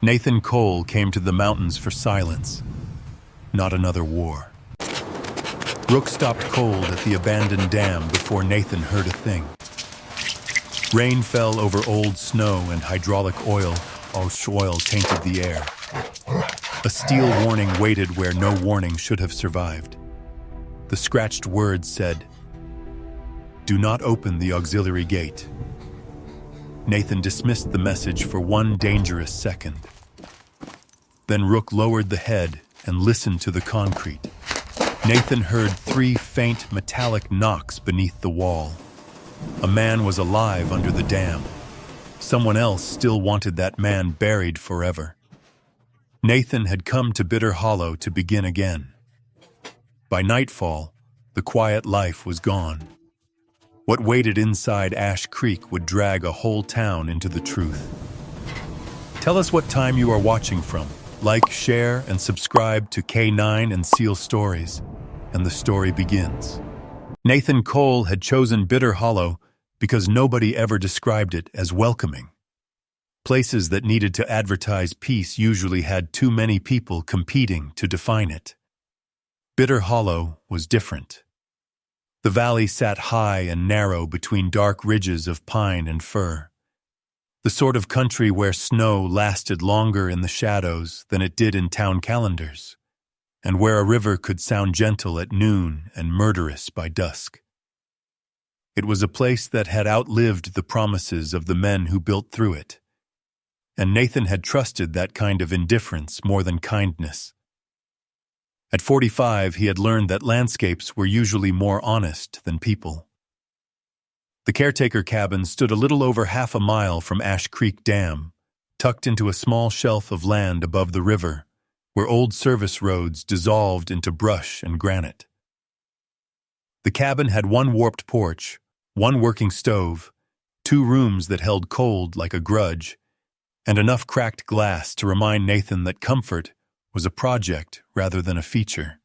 Nathan Cole came to the mountains for silence, not another war. Rook stopped cold at the abandoned dam before Nathan heard a thing. Rain fell over old snow and hydraulic oil, oil tainted the air. A steel warning waited where no warning should have survived. The scratched words said, "Do not open the auxiliary gate." Nathan dismissed the message for one dangerous second. Then Rook lowered the head and listened to the concrete. Nathan heard 3 faint metallic knocks beneath the wall. A man was alive under the dam. Someone else still wanted that man buried forever. Nathan had come to Bitter Hollow to begin again. By nightfall, the quiet life was gone. What waited inside Ash Creek would drag a whole town into the truth. Tell us what time you are watching from. Like, share, and subscribe to K9 and Seal Stories, and the story begins. Nathan Cole had chosen Bitter Hollow because nobody ever described it as welcoming. Places that needed to advertise peace usually had too many people competing to define it. Bitter Hollow was different. The valley sat high and narrow between dark ridges of pine and fir. The sort of country where snow lasted longer in the shadows than it did in town calendars, and where a river could sound gentle at noon and murderous by dusk. It was a place that had outlived the promises of the men who built through it, and Nathan had trusted that kind of indifference more than kindness. At 45, he had learned that landscapes were usually more honest than people. The caretaker cabin stood a little over half a mile from Ash Creek Dam, tucked into a small shelf of land above the river, where old service roads dissolved into brush and granite. The cabin had one warped porch, one working stove, 2 rooms that held cold like a grudge, and enough cracked glass to remind Nathan that comfort was a project rather than a feature.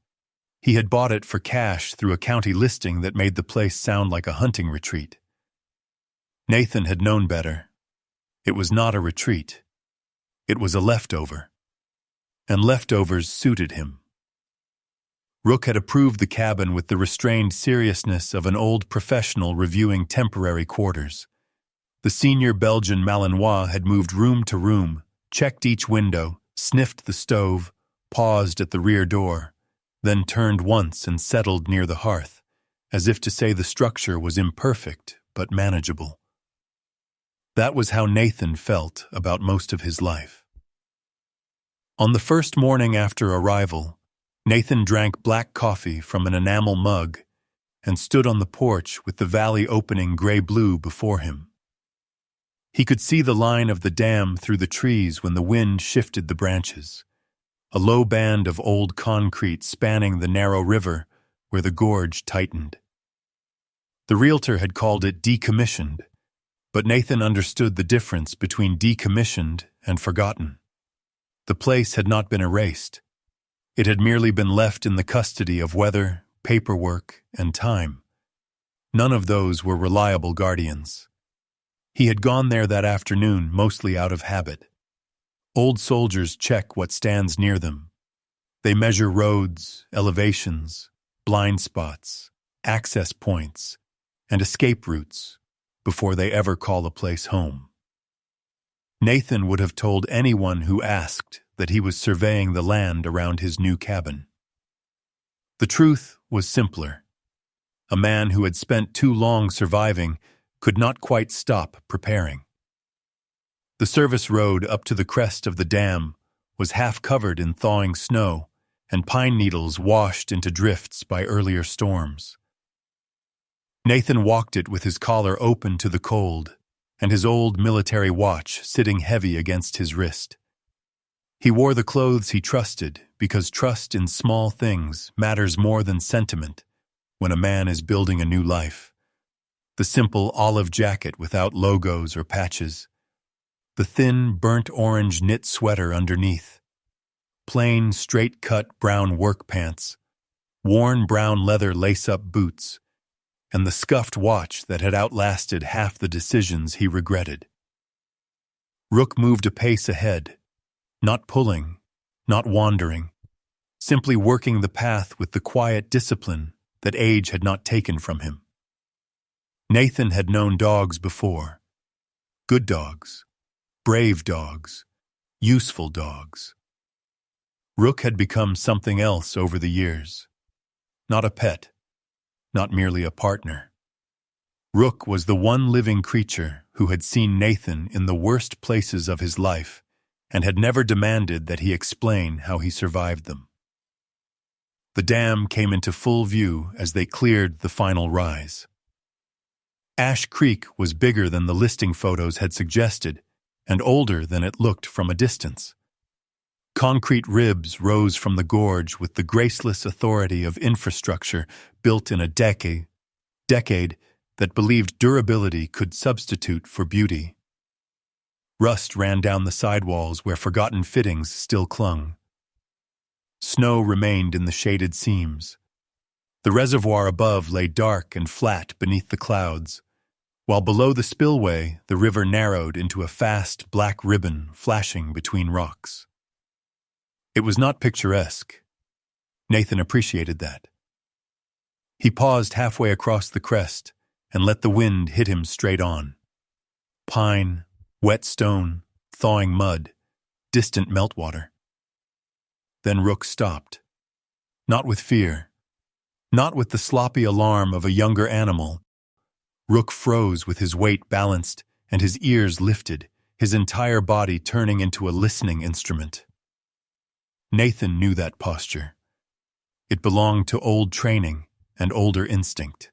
He had bought it for cash through a county listing that made the place sound like a hunting retreat. Nathan had known better. It was not a retreat. It was a leftover. And leftovers suited him. Rook had approved the cabin with the restrained seriousness of an old professional reviewing temporary quarters. The senior Belgian Malinois had moved room to room, checked each window, sniffed the stove, paused at the rear door, then turned once and settled near the hearth, as if to say the structure was imperfect but manageable. That was how Nathan felt about most of his life. On the first morning after arrival, Nathan drank black coffee from an enamel mug and stood on the porch with the valley opening gray-blue before him. He could see the line of the dam through the trees when the wind shifted the branches, a low band of old concrete spanning the narrow river where the gorge tightened. The realtor had called it decommissioned, but Nathan understood the difference between decommissioned and forgotten. The place had not been erased. It had merely been left in the custody of weather, paperwork, and time. None of those were reliable guardians. He had gone there that afternoon mostly out of habit. Old soldiers check what stands near them. They measure roads, elevations, blind spots, access points, and escape routes before they ever call a place home. Nathan would have told anyone who asked that he was surveying the land around his new cabin. The truth was simpler. A man who had spent too long surviving could not quite stop preparing. The service road up to the crest of the dam was half covered in thawing snow, and pine needles washed into drifts by earlier storms. Nathan walked it with his collar open to the cold, and his old military watch sitting heavy against his wrist. He wore the clothes he trusted because trust in small things matters more than sentiment when a man is building a new life. The simple olive jacket without logos or patches. The thin, burnt orange knit sweater underneath. Plain, straight-cut brown work pants. Worn brown leather lace-up boots. And the scuffed watch that had outlasted half the decisions he regretted. Rook moved a pace ahead, Not pulling, not wandering, simply working the path with the quiet discipline that age had not taken from him. Nathan had known dogs before. Good dogs, brave dogs, useful dogs. Rook had become something else over the years. Not a pet, not merely a partner. Rook was the one living creature who had seen Nathan in the worst places of his life and had never demanded that he explain how he survived them. The dam came into full view as they cleared the final rise. Ash Creek was bigger than the listing photos had suggested and older than it looked from a distance. Concrete ribs rose from the gorge with the graceless authority of infrastructure built in a decade that believed durability could substitute for beauty. Rust ran down the sidewalls where forgotten fittings still clung. Snow remained in the shaded seams. The reservoir above lay dark and flat beneath the clouds, while below the spillway the river narrowed into a fast black ribbon flashing between rocks. It was not picturesque. Nathan appreciated that. He paused halfway across the crest and let the wind hit him straight on. Pine, wet stone, thawing mud, distant meltwater. Then Rook stopped. Not with fear. Not with the sloppy alarm of a younger animal. Rook froze with his weight balanced and his ears lifted, his entire body turning into a listening instrument. Nathan knew that posture. It belonged to old training and older instinct.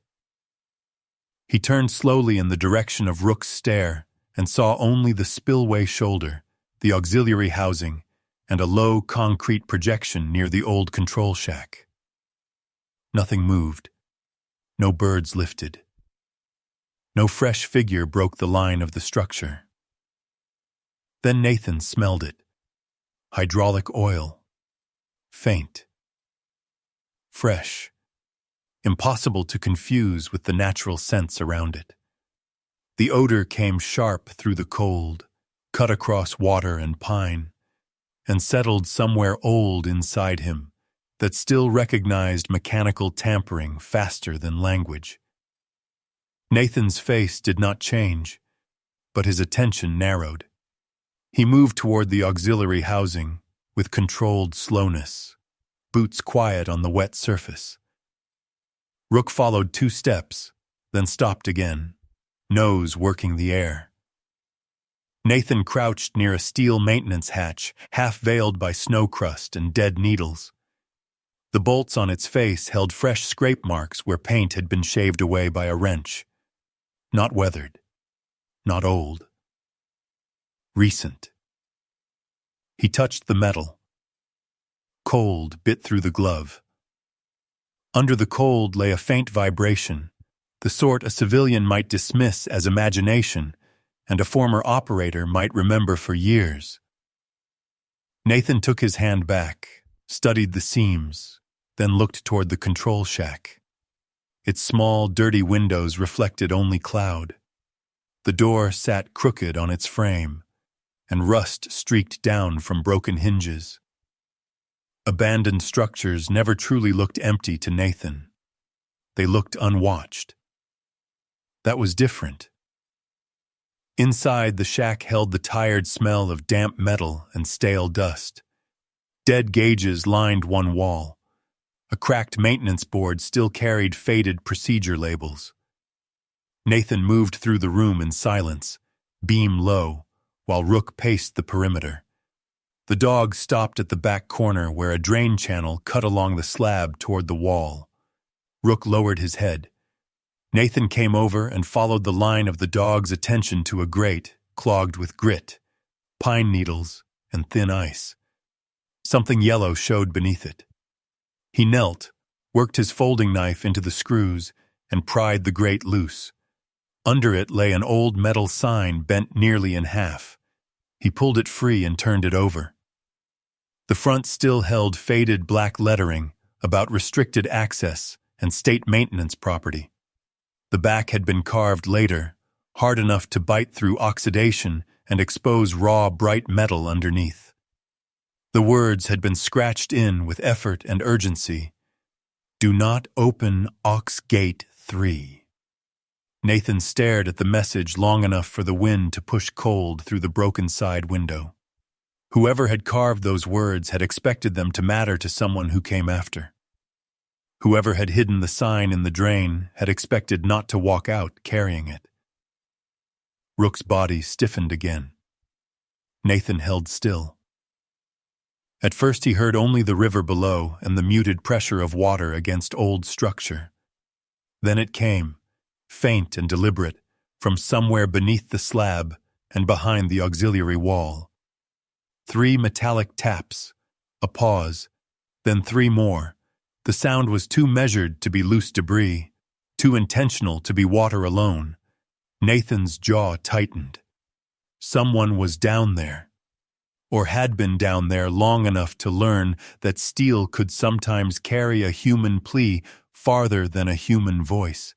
He turned slowly in the direction of Rook's stare and saw only the spillway shoulder, the auxiliary housing, and a low concrete projection near the old control shack. Nothing moved. No birds lifted. No fresh figure broke the line of the structure. Then Nathan smelled it. Hydraulic oil. Faint. Fresh. Impossible to confuse with the natural scents around it. The odor came sharp through the cold, cut across water and pine, and settled somewhere old inside him that still recognized mechanical tampering faster than language. Nathan's face did not change, but his attention narrowed. He moved toward the auxiliary housing with controlled slowness, boots quiet on the wet surface. Rook followed 2 steps, then stopped again, nose working the air. Nathan crouched near a steel maintenance hatch, half-veiled by snow crust and dead needles. The bolts on its face held fresh scrape marks where paint had been shaved away by a wrench. Not weathered. Not old. Recent. He touched the metal. Cold bit through the glove. Under the cold lay a faint vibration, the sort a civilian might dismiss as imagination and a former operator might remember for years. Nathan took his hand back, studied the seams, then looked toward the control shack. Its small, dirty windows reflected only cloud. The door sat crooked on its frame, and rust streaked down from broken hinges. Abandoned structures never truly looked empty to Nathan. They looked unwatched. That was different. Inside, the shack held the tired smell of damp metal and stale dust. Dead gauges lined one wall. A cracked maintenance board still carried faded procedure labels. Nathan moved through the room in silence, beam low, while Rook paced the perimeter. The dog stopped at the back corner where a drain channel cut along the slab toward the wall. Rook lowered his head. Nathan came over and followed the line of the dog's attention to a grate clogged with grit, pine needles, and thin ice. Something yellow showed beneath it. He knelt, worked his folding knife into the screws, and pried the grate loose. Under it lay an old metal sign bent nearly in half. He pulled it free and turned it over. The front still held faded black lettering about restricted access and state maintenance property. The back had been carved later, hard enough to bite through oxidation and expose raw, bright metal underneath. The words had been scratched in with effort and urgency. "Do not open Ox Gate 3. Nathan stared at the message long enough for the wind to push cold through the broken side window. Whoever had carved those words had expected them to matter to someone who came after. Whoever had hidden the sign in the drain had expected not to walk out carrying it. Rook's body stiffened again. Nathan held still. At first he heard only the river below and the muted pressure of water against old structure. Then it came, faint and deliberate, from somewhere beneath the slab and behind the auxiliary wall. 3 metallic taps, a pause, then 3 more. The sound was too measured to be loose debris, too intentional to be water alone. Nathan's jaw tightened. Someone was down there, or had been down there long enough to learn that steel could sometimes carry a human plea farther than a human voice.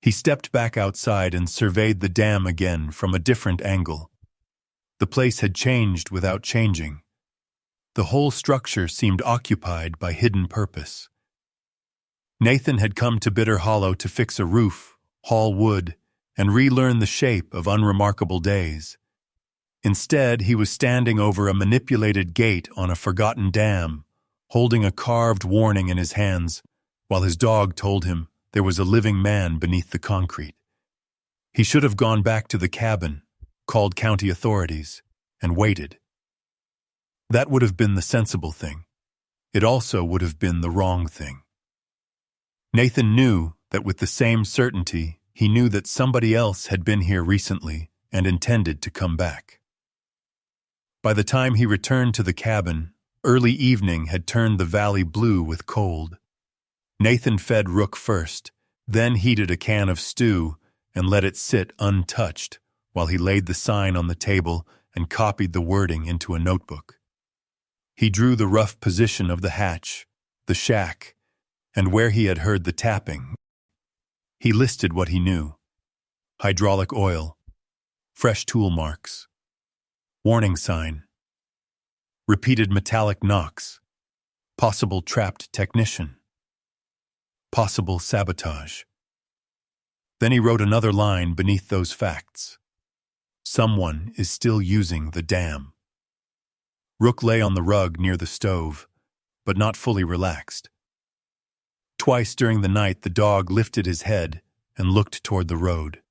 He stepped back outside and surveyed the dam again from a different angle. The place had changed without changing. The whole structure seemed occupied by hidden purpose. Nathan had come to Bitter Hollow to fix a roof, haul wood, and relearn the shape of unremarkable days. Instead, he was standing over a manipulated gate on a forgotten dam, holding a carved warning in his hands, while his dog told him there was a living man beneath the concrete. He should have gone back to the cabin, called county authorities, and waited. That would have been the sensible thing. It also would have been the wrong thing. Nathan knew that with the same certainty, he knew that somebody else had been here recently and intended to come back. By the time he returned to the cabin, early evening had turned the valley blue with cold. Nathan fed Rook first, then heated a can of stew and let it sit untouched while he laid the sign on the table and copied the wording into a notebook. He drew the rough position of the hatch, the shack, and where he had heard the tapping. He listed what he knew: hydraulic oil, fresh tool marks, warning sign, repeated metallic knocks, possible trapped technician, possible sabotage. Then he wrote another line beneath those facts: someone is still using the dam. Rook lay on the rug near the stove, but not fully relaxed. Twice during the night the dog lifted his head and looked toward the road.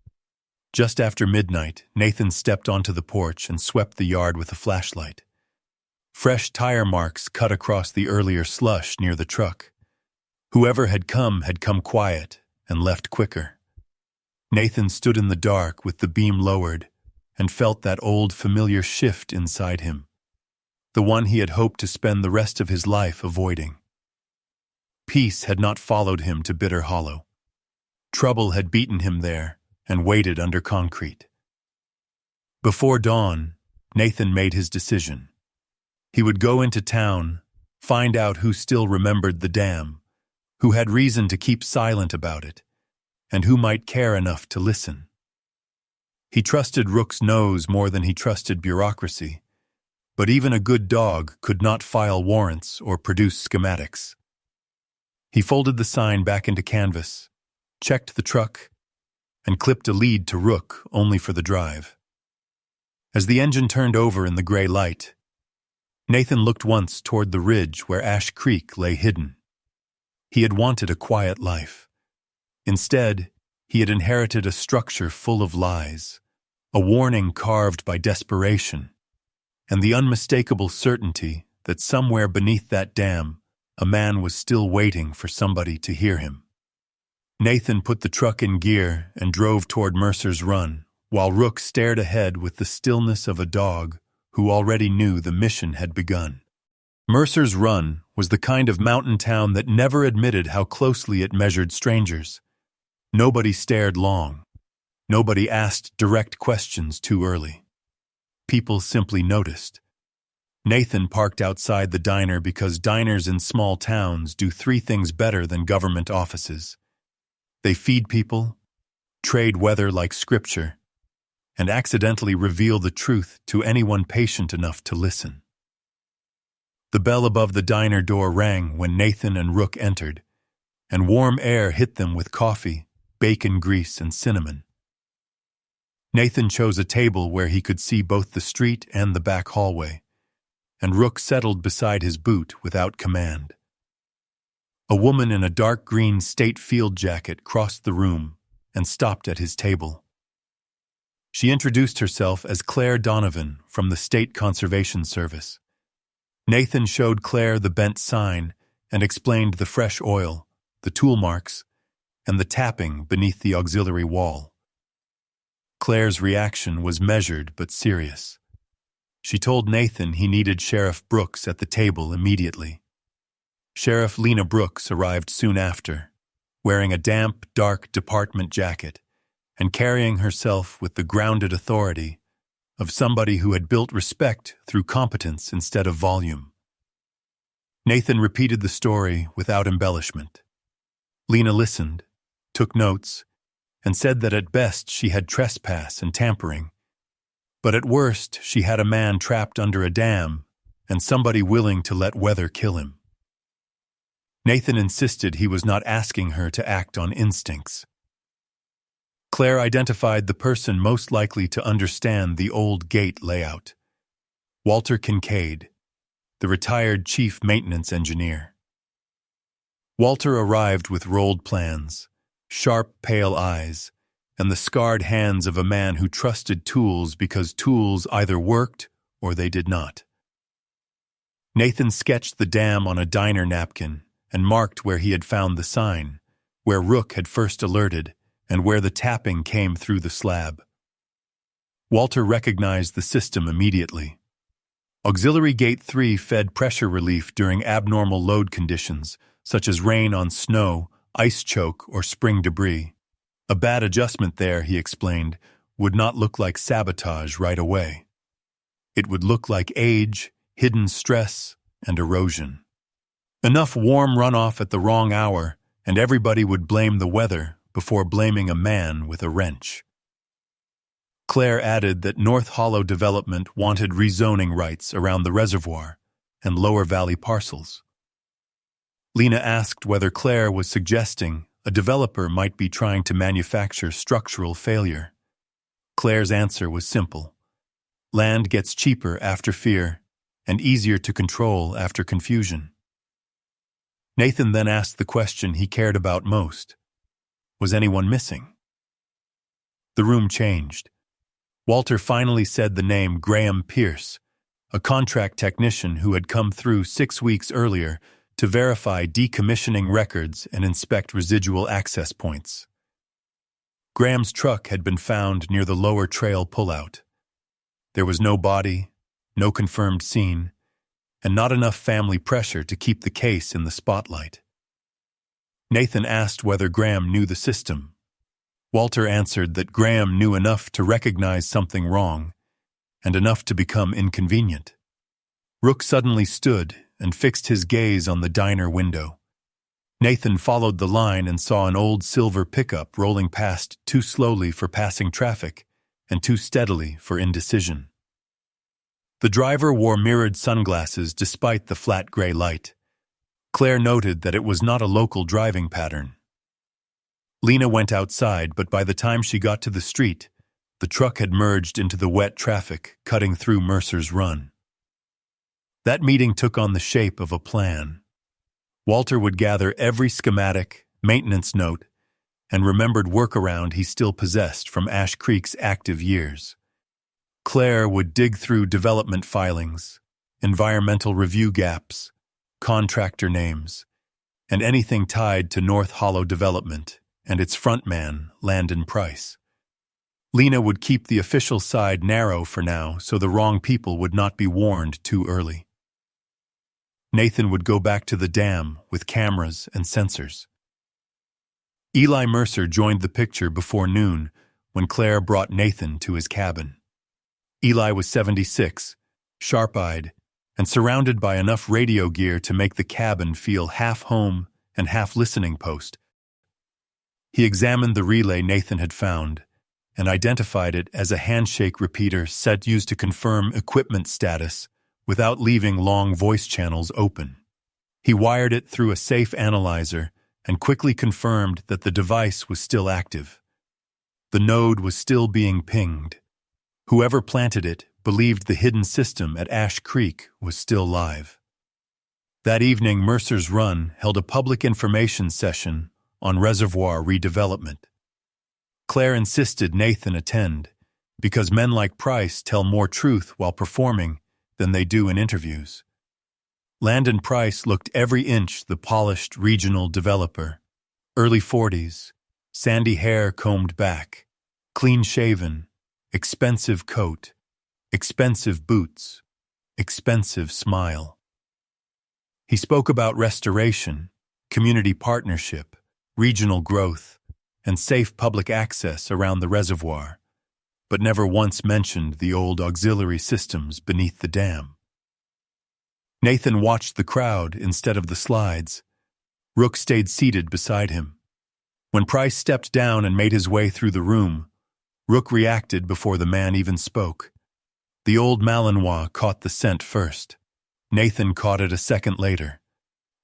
Just after midnight, Nathan stepped onto the porch and swept the yard with a flashlight. Fresh tire marks cut across the earlier slush near the truck. Whoever had come quiet and left quicker. Nathan stood in the dark with the beam lowered and felt that old familiar shift inside him, the one he had hoped to spend the rest of his life avoiding. Peace had not followed him to Bitter Hollow. Trouble had beaten him there and waited under concrete. Before dawn, Nathan made his decision. He would go into town, find out who still remembered the dam, who had reason to keep silent about it, and who might care enough to listen. He trusted Rook's nose more than he trusted bureaucracy, but even a good dog could not file warrants or produce schematics. He folded the sign back into canvas, checked the truck, and clipped a lead to Rook only for the drive. As the engine turned over in the gray light, Nathan looked once toward the ridge where Ash Creek lay hidden. He had wanted a quiet life. Instead, he had inherited a structure full of lies, a warning carved by desperation, and the unmistakable certainty that somewhere beneath that dam, a man was still waiting for somebody to hear him. Nathan put the truck in gear and drove toward Mercer's Run, while Rook stared ahead with the stillness of a dog who already knew the mission had begun. Mercer's Run was the kind of mountain town that never admitted how closely it measured strangers. Nobody stared long. Nobody asked direct questions too early. People simply noticed. Nathan parked outside the diner because diners in small towns do 3 things better than government offices. They feed people, trade weather like scripture, and accidentally reveal the truth to anyone patient enough to listen. The bell above the diner door rang when Nathan and Rook entered, and warm air hit them with coffee, bacon grease, and cinnamon. Nathan chose a table where he could see both the street and the back hallway, and Rook settled beside his boot without command. A woman in a dark green state field jacket crossed the room and stopped at his table. She introduced herself as Claire Donovan from the State Conservation Service. Nathan showed Claire the bent sign and explained the fresh oil, the tool marks, and the tapping beneath the auxiliary wall. Claire's reaction was measured but serious. She told Nathan he needed Sheriff Brooks at the table immediately. Sheriff Lena Brooks arrived soon after, wearing a damp, dark department jacket and carrying herself with the grounded authority of somebody who had built respect through competence instead of volume. Nathan repeated the story without embellishment. Lena listened, took notes, and said that at best she had trespass and tampering, but at worst she had a man trapped under a dam and somebody willing to let weather kill him. Nathan insisted he was not asking her to act on instincts. Claire identified the person most likely to understand the old gate layout: Walter Kincaid, the retired chief maintenance engineer. Walter arrived with rolled plans, sharp, pale eyes, and the scarred hands of a man who trusted tools because tools either worked or they did not. Nathan sketched the dam on a diner napkin and marked where he had found the sign, where Rook had first alerted, and where the tapping came through the slab. Walter recognized the system immediately. Auxiliary Gate 3 fed pressure relief during abnormal load conditions, such as rain on snow, ice choke, or spring debris. A bad adjustment there, he explained, would not look like sabotage right away. It would look like age, hidden stress, and erosion. Enough warm runoff at the wrong hour, and everybody would blame the weather before blaming a man with a wrench. Claire added that North Hollow Development wanted rezoning rights around the reservoir and Lower Valley parcels. Lena asked whether Claire was suggesting a developer might be trying to manufacture structural failure. Claire's answer was simple: land gets cheaper after fear and easier to control after confusion. Nathan then asked the question he cared about most: was anyone missing? The room changed. Walter finally said the name Graham Pierce, a contract technician who had come through 6 weeks earlier to verify decommissioning records and inspect residual access points. Graham's truck had been found near the lower trail pullout. There was no body, no confirmed scene, and not enough family pressure to keep the case in the spotlight. Nathan asked whether Graham knew the system. Walter answered that Graham knew enough to recognize something wrong, and enough to become inconvenient. Rook suddenly stood and fixed his gaze on the diner window. Nathan followed the line and saw an old silver pickup rolling past too slowly for passing traffic and too steadily for indecision. The driver wore mirrored sunglasses despite the flat gray light. Claire noted that it was not a local driving pattern. Lena went outside, but by the time she got to the street, the truck had merged into the wet traffic, cutting through Mercer's Run. That meeting took on the shape of a plan. Walter would gather every schematic, maintenance note, and remembered workaround he still possessed from Ash Creek's active years. Claire would dig through development filings, environmental review gaps, contractor names, and anything tied to North Hollow Development and its frontman, Landon Price. Lena would keep the official side narrow for now so the wrong people would not be warned too early. Nathan would go back to the dam with cameras and sensors. Eli Mercer joined the picture before noon when Claire brought Nathan to his cabin. Eli was 76, sharp-eyed, and surrounded by enough radio gear to make the cabin feel half home and half listening post. He examined the relay Nathan had found and identified it as a handshake repeater set used to confirm equipment status without leaving long voice channels open. He wired it through a safe analyzer and quickly confirmed that the device was still active. The node was still being pinged. Whoever planted it believed the hidden system at Ash Creek was still live. That evening, Mercer's Run held a public information session on reservoir redevelopment. Claire insisted Nathan attend, because men like Price tell more truth while performing than they do in interviews. Landon Price looked every inch the polished regional developer. Early 40s, sandy hair combed back, clean-shaven, expensive coat, expensive boots, expensive smile. He spoke about restoration, community partnership, regional growth, and safe public access around the reservoir, but never once mentioned the old auxiliary systems beneath the dam. Nathan watched the crowd instead of the slides. Rook stayed seated beside him. When Price stepped down and made his way through the room, Rook reacted before the man even spoke. The old Malinois caught the scent first. Nathan caught it a second later.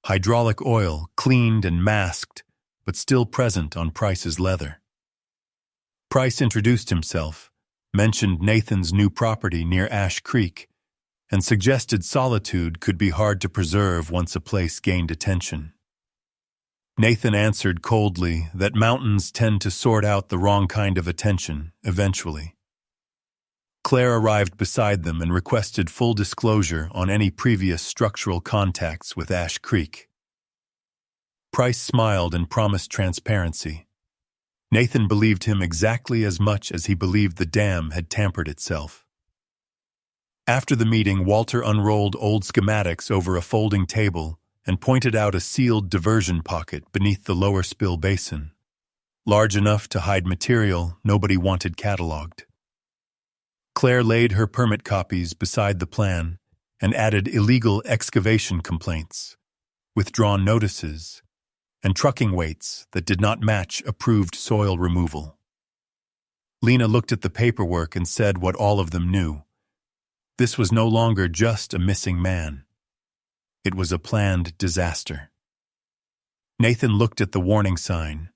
Hydraulic oil, cleaned and masked, but still present on Price's leather. Price introduced himself, mentioned Nathan's new property near Ash Creek, and suggested solitude could be hard to preserve once a place gained attention. Nathan answered coldly that mountains tend to sort out the wrong kind of attention, eventually. Claire arrived beside them and requested full disclosure on any previous structural contacts with Ash Creek. Price smiled and promised transparency. Nathan believed him exactly as much as he believed the dam had tampered itself. After the meeting, Walter unrolled old schematics over a folding table and pointed out a sealed diversion pocket beneath the lower spill basin, large enough to hide material nobody wanted catalogued. Claire laid her permit copies beside the plan and added illegal excavation complaints, withdrawn notices, and trucking weights that did not match approved soil removal. Lena looked at the paperwork and said what all of them knew. This was no longer just a missing man. It was a planned disaster. Nathan looked at the warning sign,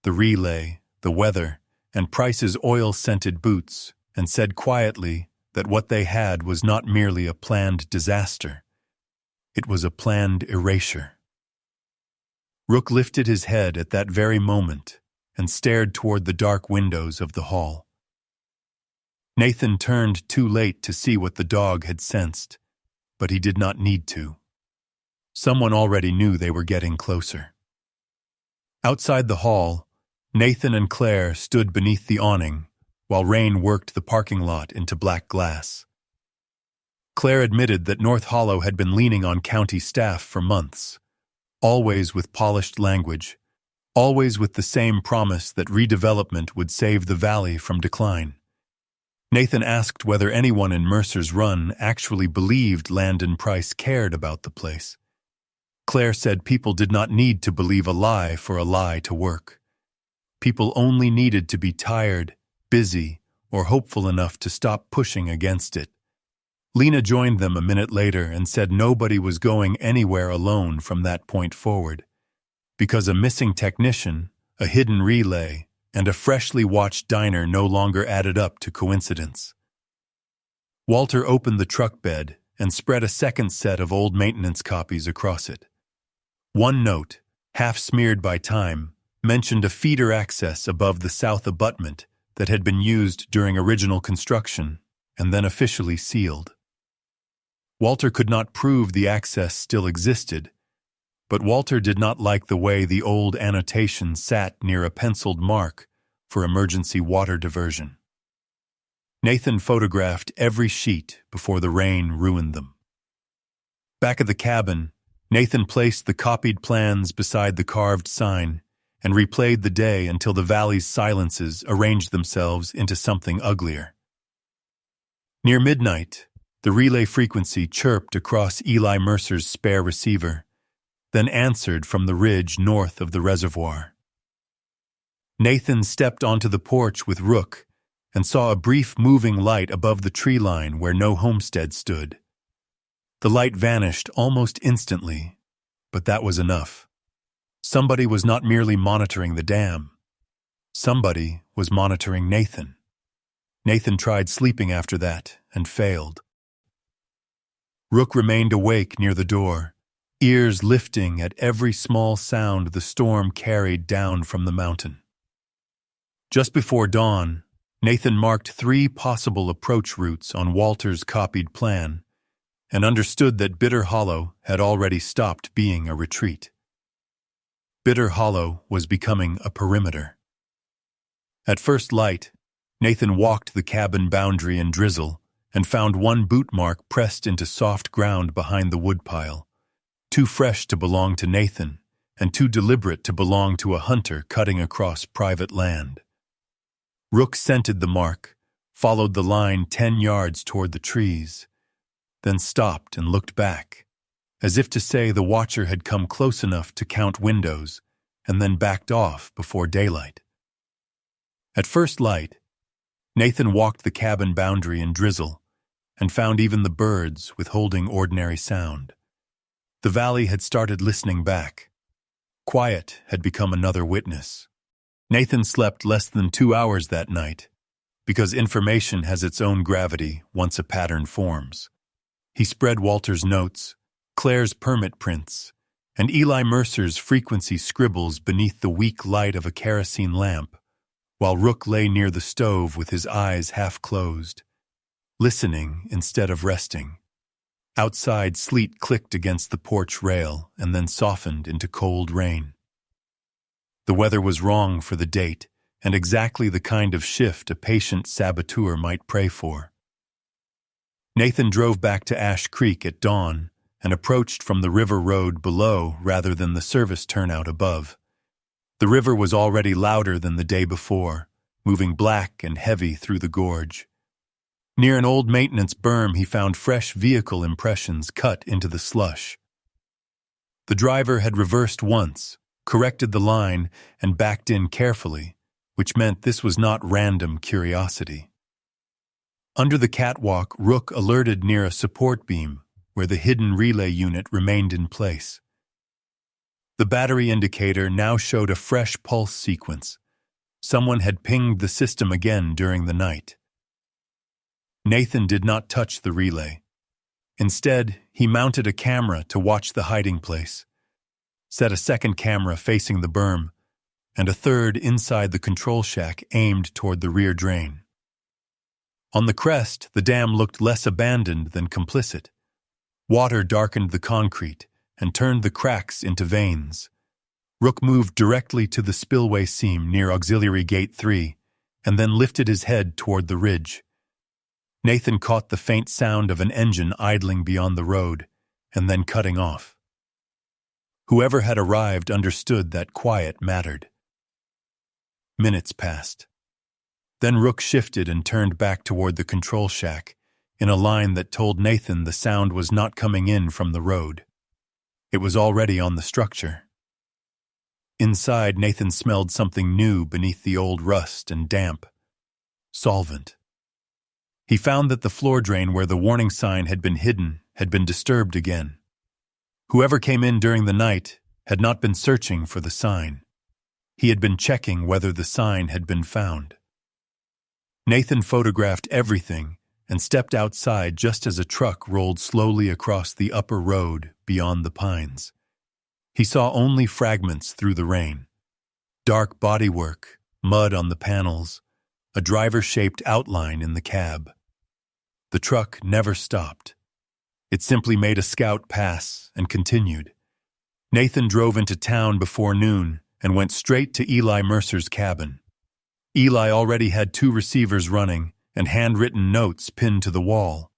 the relay, the weather, and Price's oil-scented boots, and said quietly that what they had was not merely a planned disaster. It was a planned erasure. Rook lifted his head at that very moment and stared toward the dark windows of the hall. Nathan turned too late to see what the dog had sensed, but he did not need to. Someone already knew they were getting closer. Outside the hall, Nathan and Claire stood beneath the awning while rain worked the parking lot into black glass. Claire admitted that North Hollow had been leaning on county staff for months, always with polished language, always with the same promise that redevelopment would save the valley from decline. Nathan asked whether anyone in Mercer's Run actually believed Landon Price cared about the place. Claire said people did not need to believe a lie for a lie to work. People only needed to be tired, busy, or hopeful enough to stop pushing against it. Lena joined them a minute later and said nobody was going anywhere alone from that point forward, because a missing technician, a hidden relay, and a freshly watched diner no longer added up to coincidence. Walter opened the truck bed and spread a second set of old maintenance copies across it. One note, half smeared by time, mentioned a feeder access above the south abutment that had been used during original construction and then officially sealed. Walter could not prove the access still existed, but Walter did not like the way the old annotation sat near a penciled mark for emergency water diversion. Nathan photographed every sheet before the rain ruined them. Back at the cabin, Nathan placed the copied plans beside the carved sign and replayed the day until the valley's silences arranged themselves into something uglier. Near midnight, the relay frequency chirped across Eli Mercer's spare receiver, then answered from the ridge north of the reservoir. Nathan stepped onto the porch with Rook and saw a brief moving light above the tree line where no homestead stood. The light vanished almost instantly, but that was enough. Somebody was not merely monitoring the dam. Somebody was monitoring Nathan. Nathan tried sleeping after that and failed. Rook remained awake near the door, ears lifting at every small sound the storm carried down from the mountain. Just before dawn, Nathan marked 3 possible approach routes on Walter's copied plan and understood that Bitter Hollow had already stopped being a retreat. Bitter Hollow was becoming a perimeter. At first light, Nathan walked the cabin boundary in drizzle and found one boot mark pressed into soft ground behind the woodpile, too fresh to belong to Nathan and too deliberate to belong to a hunter cutting across private land. Rook scented the mark, followed the line 10 yards toward the trees, then stopped and looked back, as if to say the watcher had come close enough to count windows and then backed off before daylight. At first light, Nathan walked the cabin boundary in drizzle and found even the birds withholding ordinary sound. The valley had started listening back. Quiet had become another witness. Nathan slept less than 2 hours that night, because information has its own gravity once a pattern forms. He spread Walter's notes, Claire's permit prints, and Eli Mercer's frequency scribbles beneath the weak light of a kerosene lamp, while Rook lay near the stove with his eyes half closed, listening instead of resting. Outside, sleet clicked against the porch rail and then softened into cold rain. The weather was wrong for the date and exactly the kind of shift a patient saboteur might pray for. Nathan drove back to Ash Creek at dawn and approached from the river road below rather than the service turnout above. The river was already louder than the day before, moving black and heavy through the gorge. Near an old maintenance berm, he found fresh vehicle impressions cut into the slush. The driver had reversed once, corrected the line, and backed in carefully, which meant this was not random curiosity. Under the catwalk, Rook alerted near a support beam where the hidden relay unit remained in place. The battery indicator now showed a fresh pulse sequence. Someone had pinged the system again during the night. Nathan did not touch the relay. Instead, he mounted a camera to watch the hiding place, set a second camera facing the berm, and a third inside the control shack aimed toward the rear drain. On the crest, the dam looked less abandoned than complicit. Water darkened the concrete and turned the cracks into veins. Rook moved directly to the spillway seam near Auxiliary Gate 3 and then lifted his head toward the ridge. Nathan caught the faint sound of an engine idling beyond the road and then cutting off. Whoever had arrived understood that quiet mattered. Minutes passed. Then Rook shifted and turned back toward the control shack in a line that told Nathan the sound was not coming in from the road. It was already on the structure. Inside, Nathan smelled something new beneath the old rust and damp. Solvent. He found that the floor drain where the warning sign had been hidden had been disturbed again. Whoever came in during the night had not been searching for the sign. He had been checking whether the sign had been found. Nathan photographed everything and stepped outside just as a truck rolled slowly across the upper road beyond the pines. He saw only fragments through the rain. Dark bodywork, mud on the panels, a driver-shaped outline in the cab. The truck never stopped. It simply made a scout pass and continued. Nathan drove into town before noon and went straight to Eli Mercer's cabin. Eli already had 2 receivers running and handwritten notes pinned to the wall.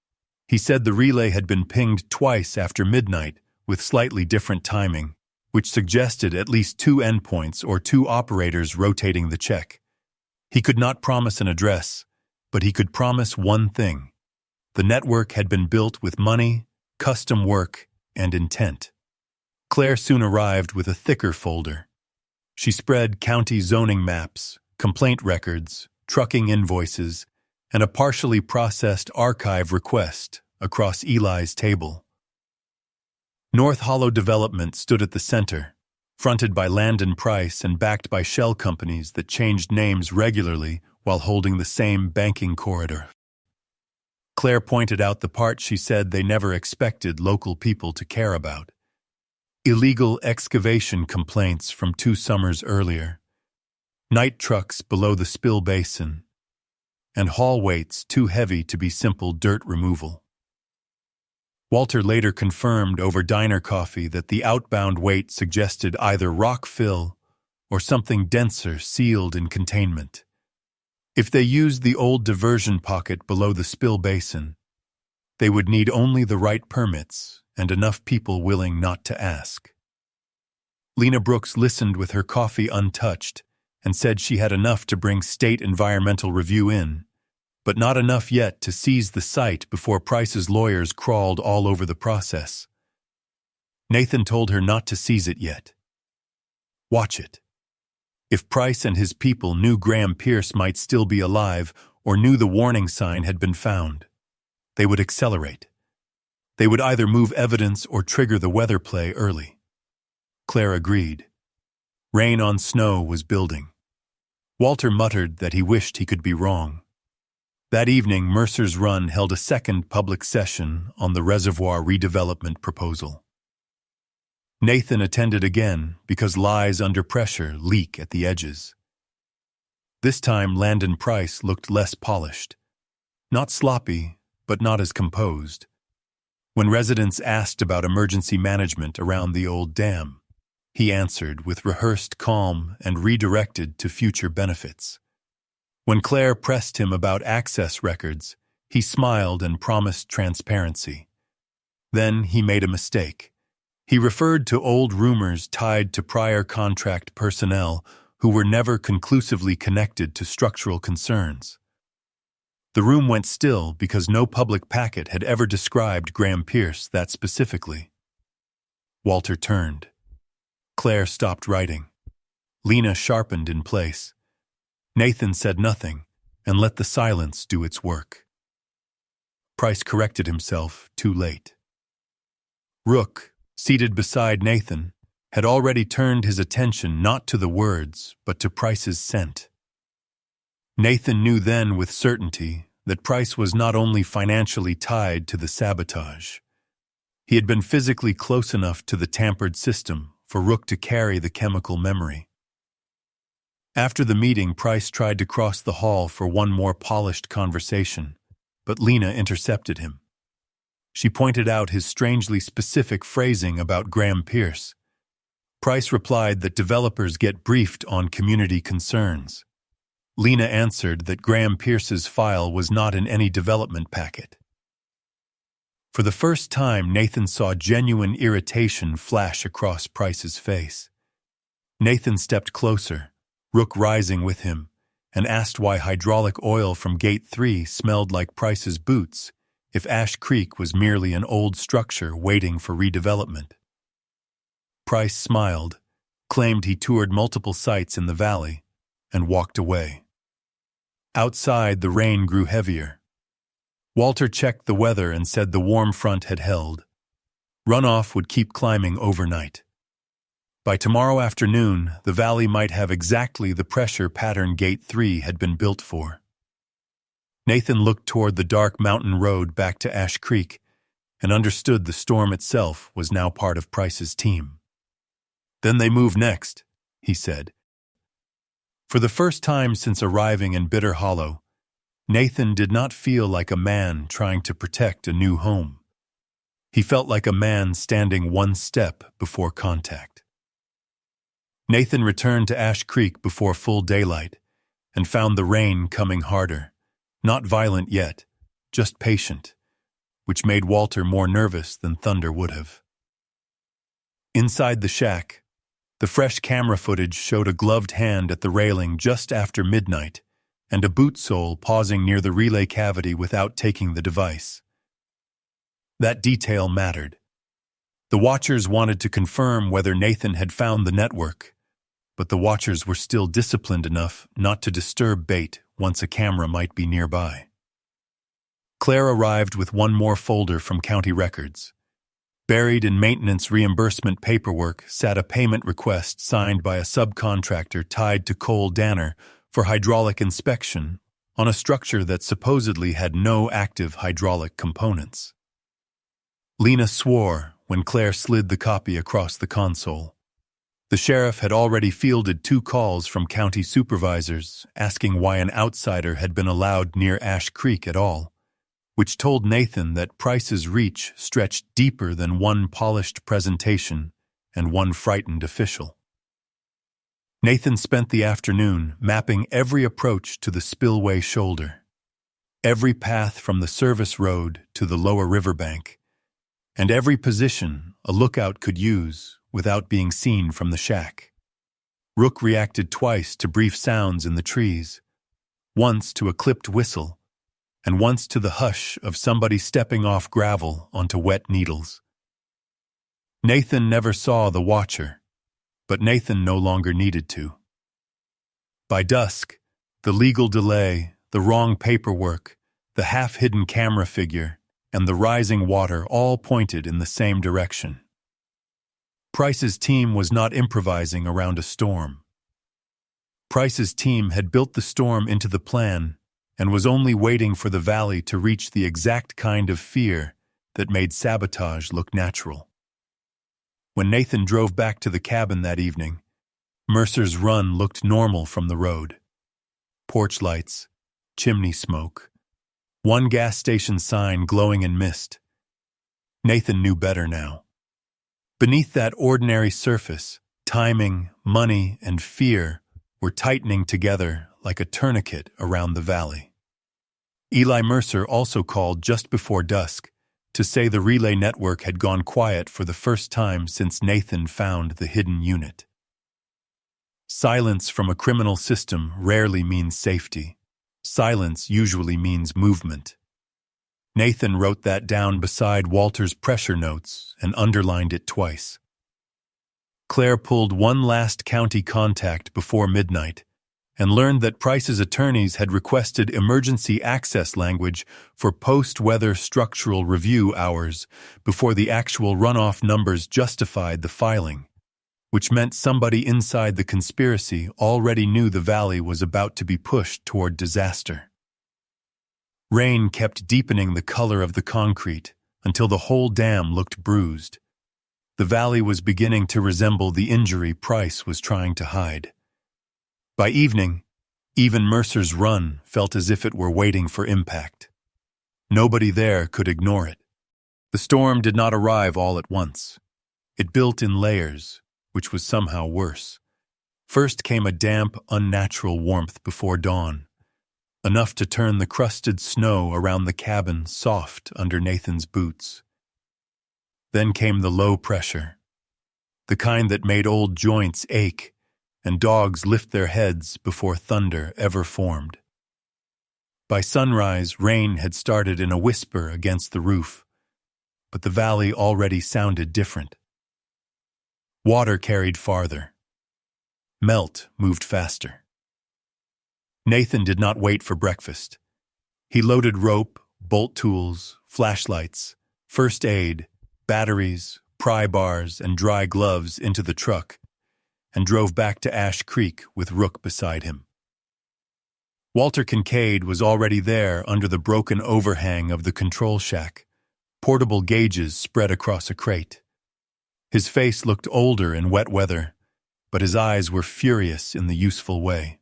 He said the relay had been pinged twice after midnight with slightly different timing, which suggested at least 2 endpoints or 2 operators rotating the check. He could not promise an address, but he could promise one thing. The network had been built with money, custom work, and intent. Claire soon arrived with a thicker folder. She spread county zoning maps, complaint records, trucking invoices, and a partially processed archive request across Eli's table. North Hollow Development stood at the center, fronted by Landon Price and backed by shell companies that changed names regularly while holding the same banking corridor. Claire pointed out the part she said they never expected local people to care about. Illegal excavation complaints from 2 summers earlier, night trucks below the spill basin, and haul weights too heavy to be simple dirt removal. Walter later confirmed over diner coffee that the outbound weight suggested either rock fill or something denser sealed in containment. If they used the old diversion pocket below the spill basin, they would need only the right permits and enough people willing not to ask. Lena Brooks listened with her coffee untouched and said she had enough to bring state environmental review in, but not enough yet to seize the site before Price's lawyers crawled all over the process. Nathan told her not to seize it yet. Watch it. If Price and his people knew Graham Pierce might still be alive or knew the warning sign had been found, they would accelerate. They would either move evidence or trigger the weather play early. Claire agreed. Rain on snow was building. Walter muttered that he wished he could be wrong. That evening, Mercer's Run held a second public session on the reservoir redevelopment proposal. Nathan attended again because lies under pressure leak at the edges. This time, Landon Price looked less polished. Not sloppy, but not as composed. When residents asked about emergency management around the old dam, he answered with rehearsed calm and redirected to future benefits. When Claire pressed him about access records, he smiled and promised transparency. Then he made a mistake. He referred to old rumors tied to prior contract personnel who were never conclusively connected to structural concerns. The room went still because no public packet had ever described Graham Pierce that specifically. Walter turned. Claire stopped writing. Lena sharpened in place. Nathan said nothing and let the silence do its work. Price corrected himself too late. Rook, seated beside Nathan, had already turned his attention not to the words but to Price's scent. Nathan knew then with certainty that Price was not only financially tied to the Sabotage. He had been physically close enough to the tampered system for Rook to carry the chemical memory. After the meeting, Price tried to cross the hall for one more polished conversation, but Lena intercepted him. She pointed out his strangely specific phrasing about Graham Pierce. Price replied that developers get briefed on community concerns. Lena answered that Graham Pierce's file was not in any development packet. For the first time, Nathan saw genuine irritation flash across Price's face. Nathan stepped closer, Rook rising with him, and asked why hydraulic oil from Gate 3 smelled like Price's boots if Ash Creek was merely an old structure waiting for redevelopment. Price smiled, claimed he toured multiple sites in the valley, and walked away. Outside, the rain grew heavier. Walter checked the weather and said the warm front had held. Runoff would keep climbing overnight. By tomorrow afternoon, the valley might have exactly the pressure pattern Gate 3 had been built for. Nathan looked toward the dark mountain road back to Ash Creek and understood the storm itself was now part of Price's team. "Then they move next," he said. For the first time since arriving in Bitter Hollow, Nathan did not feel like a man trying to protect a new home. He felt like a man standing one step before contact. Nathan returned to Ash Creek before full daylight and found the rain coming harder, not violent yet, just patient, which made Walter more nervous than thunder would have. Inside the shack, the fresh camera footage showed a gloved hand at the railing just after midnight and a boot sole pausing near the relay cavity without taking the device. That detail mattered. The watchers wanted to confirm whether Nathan had found the network, but the watchers were still disciplined enough not to disturb bait once a camera might be nearby. Claire arrived with one more folder from county records. Buried in maintenance reimbursement paperwork sat a payment request signed by a subcontractor tied to Cole Danner for hydraulic inspection on a structure that supposedly had no active hydraulic components. Lena swore when Claire slid the copy across the console. The sheriff had already fielded 2 calls from county supervisors asking why an outsider had been allowed near Ash Creek at all, which told Nathan that Price's reach stretched deeper than one polished presentation and one frightened official. Nathan spent the afternoon mapping every approach to the spillway shoulder, every path from the service road to the lower riverbank, and every position a lookout could use without being seen from the shack. Rook reacted twice to brief sounds in the trees, once to a clipped whistle, and once to the hush of somebody stepping off gravel onto wet needles. Nathan never saw the watcher, but Nathan no longer needed to. By dusk, the legal delay, the wrong paperwork, the half-hidden camera figure, and the rising water all pointed in the same direction. Price's team was not improvising around a storm. Price's team had built the storm into the plan and was only waiting for the valley to reach the exact kind of fear that made Sabotage look natural. When Nathan drove back to the cabin that evening, Mercer's Run looked normal from the road. Porch lights, chimney smoke, one gas station sign glowing in mist. Nathan knew better now. Beneath that ordinary surface, timing, money, and fear were tightening together like a tourniquet around the valley. Eli Mercer also called just before dusk to say the relay network had gone quiet for the first time since Nathan found the hidden unit. Silence from a criminal system rarely means safety. Silence usually means movement. Nathan wrote that down beside Walter's pressure notes and underlined it twice. Claire pulled one last county contact before midnight and learned that Price's attorneys had requested emergency access language for post-weather structural review hours before the actual runoff numbers justified the filing, which meant somebody inside the conspiracy already knew the valley was about to be pushed toward disaster. Rain kept deepening the color of the concrete until the whole dam looked bruised. The valley was beginning to resemble the injury Price was trying to hide. By evening, even Mercer's Run felt as if it were waiting for impact. Nobody there could ignore it. The storm did not arrive all at once. It built in layers, which was somehow worse. First came a damp, unnatural warmth before dawn, enough to turn the crusted snow around the cabin soft under Nathan's boots. Then came the low pressure, the kind that made old joints ache and dogs lift their heads before thunder ever formed. By sunrise, rain had started in a whisper against the roof, but the valley already sounded different. Water carried farther. Melt moved faster. Nathan did not wait for breakfast. He loaded rope, bolt tools, flashlights, first aid, batteries, pry bars, and dry gloves into the truck and drove back to Ash Creek with Rook beside him. Walter Kincaid was already there under the broken overhang of the control shack, portable gauges spread across a crate. His face looked older in wet weather, but his eyes were furious in the useful way.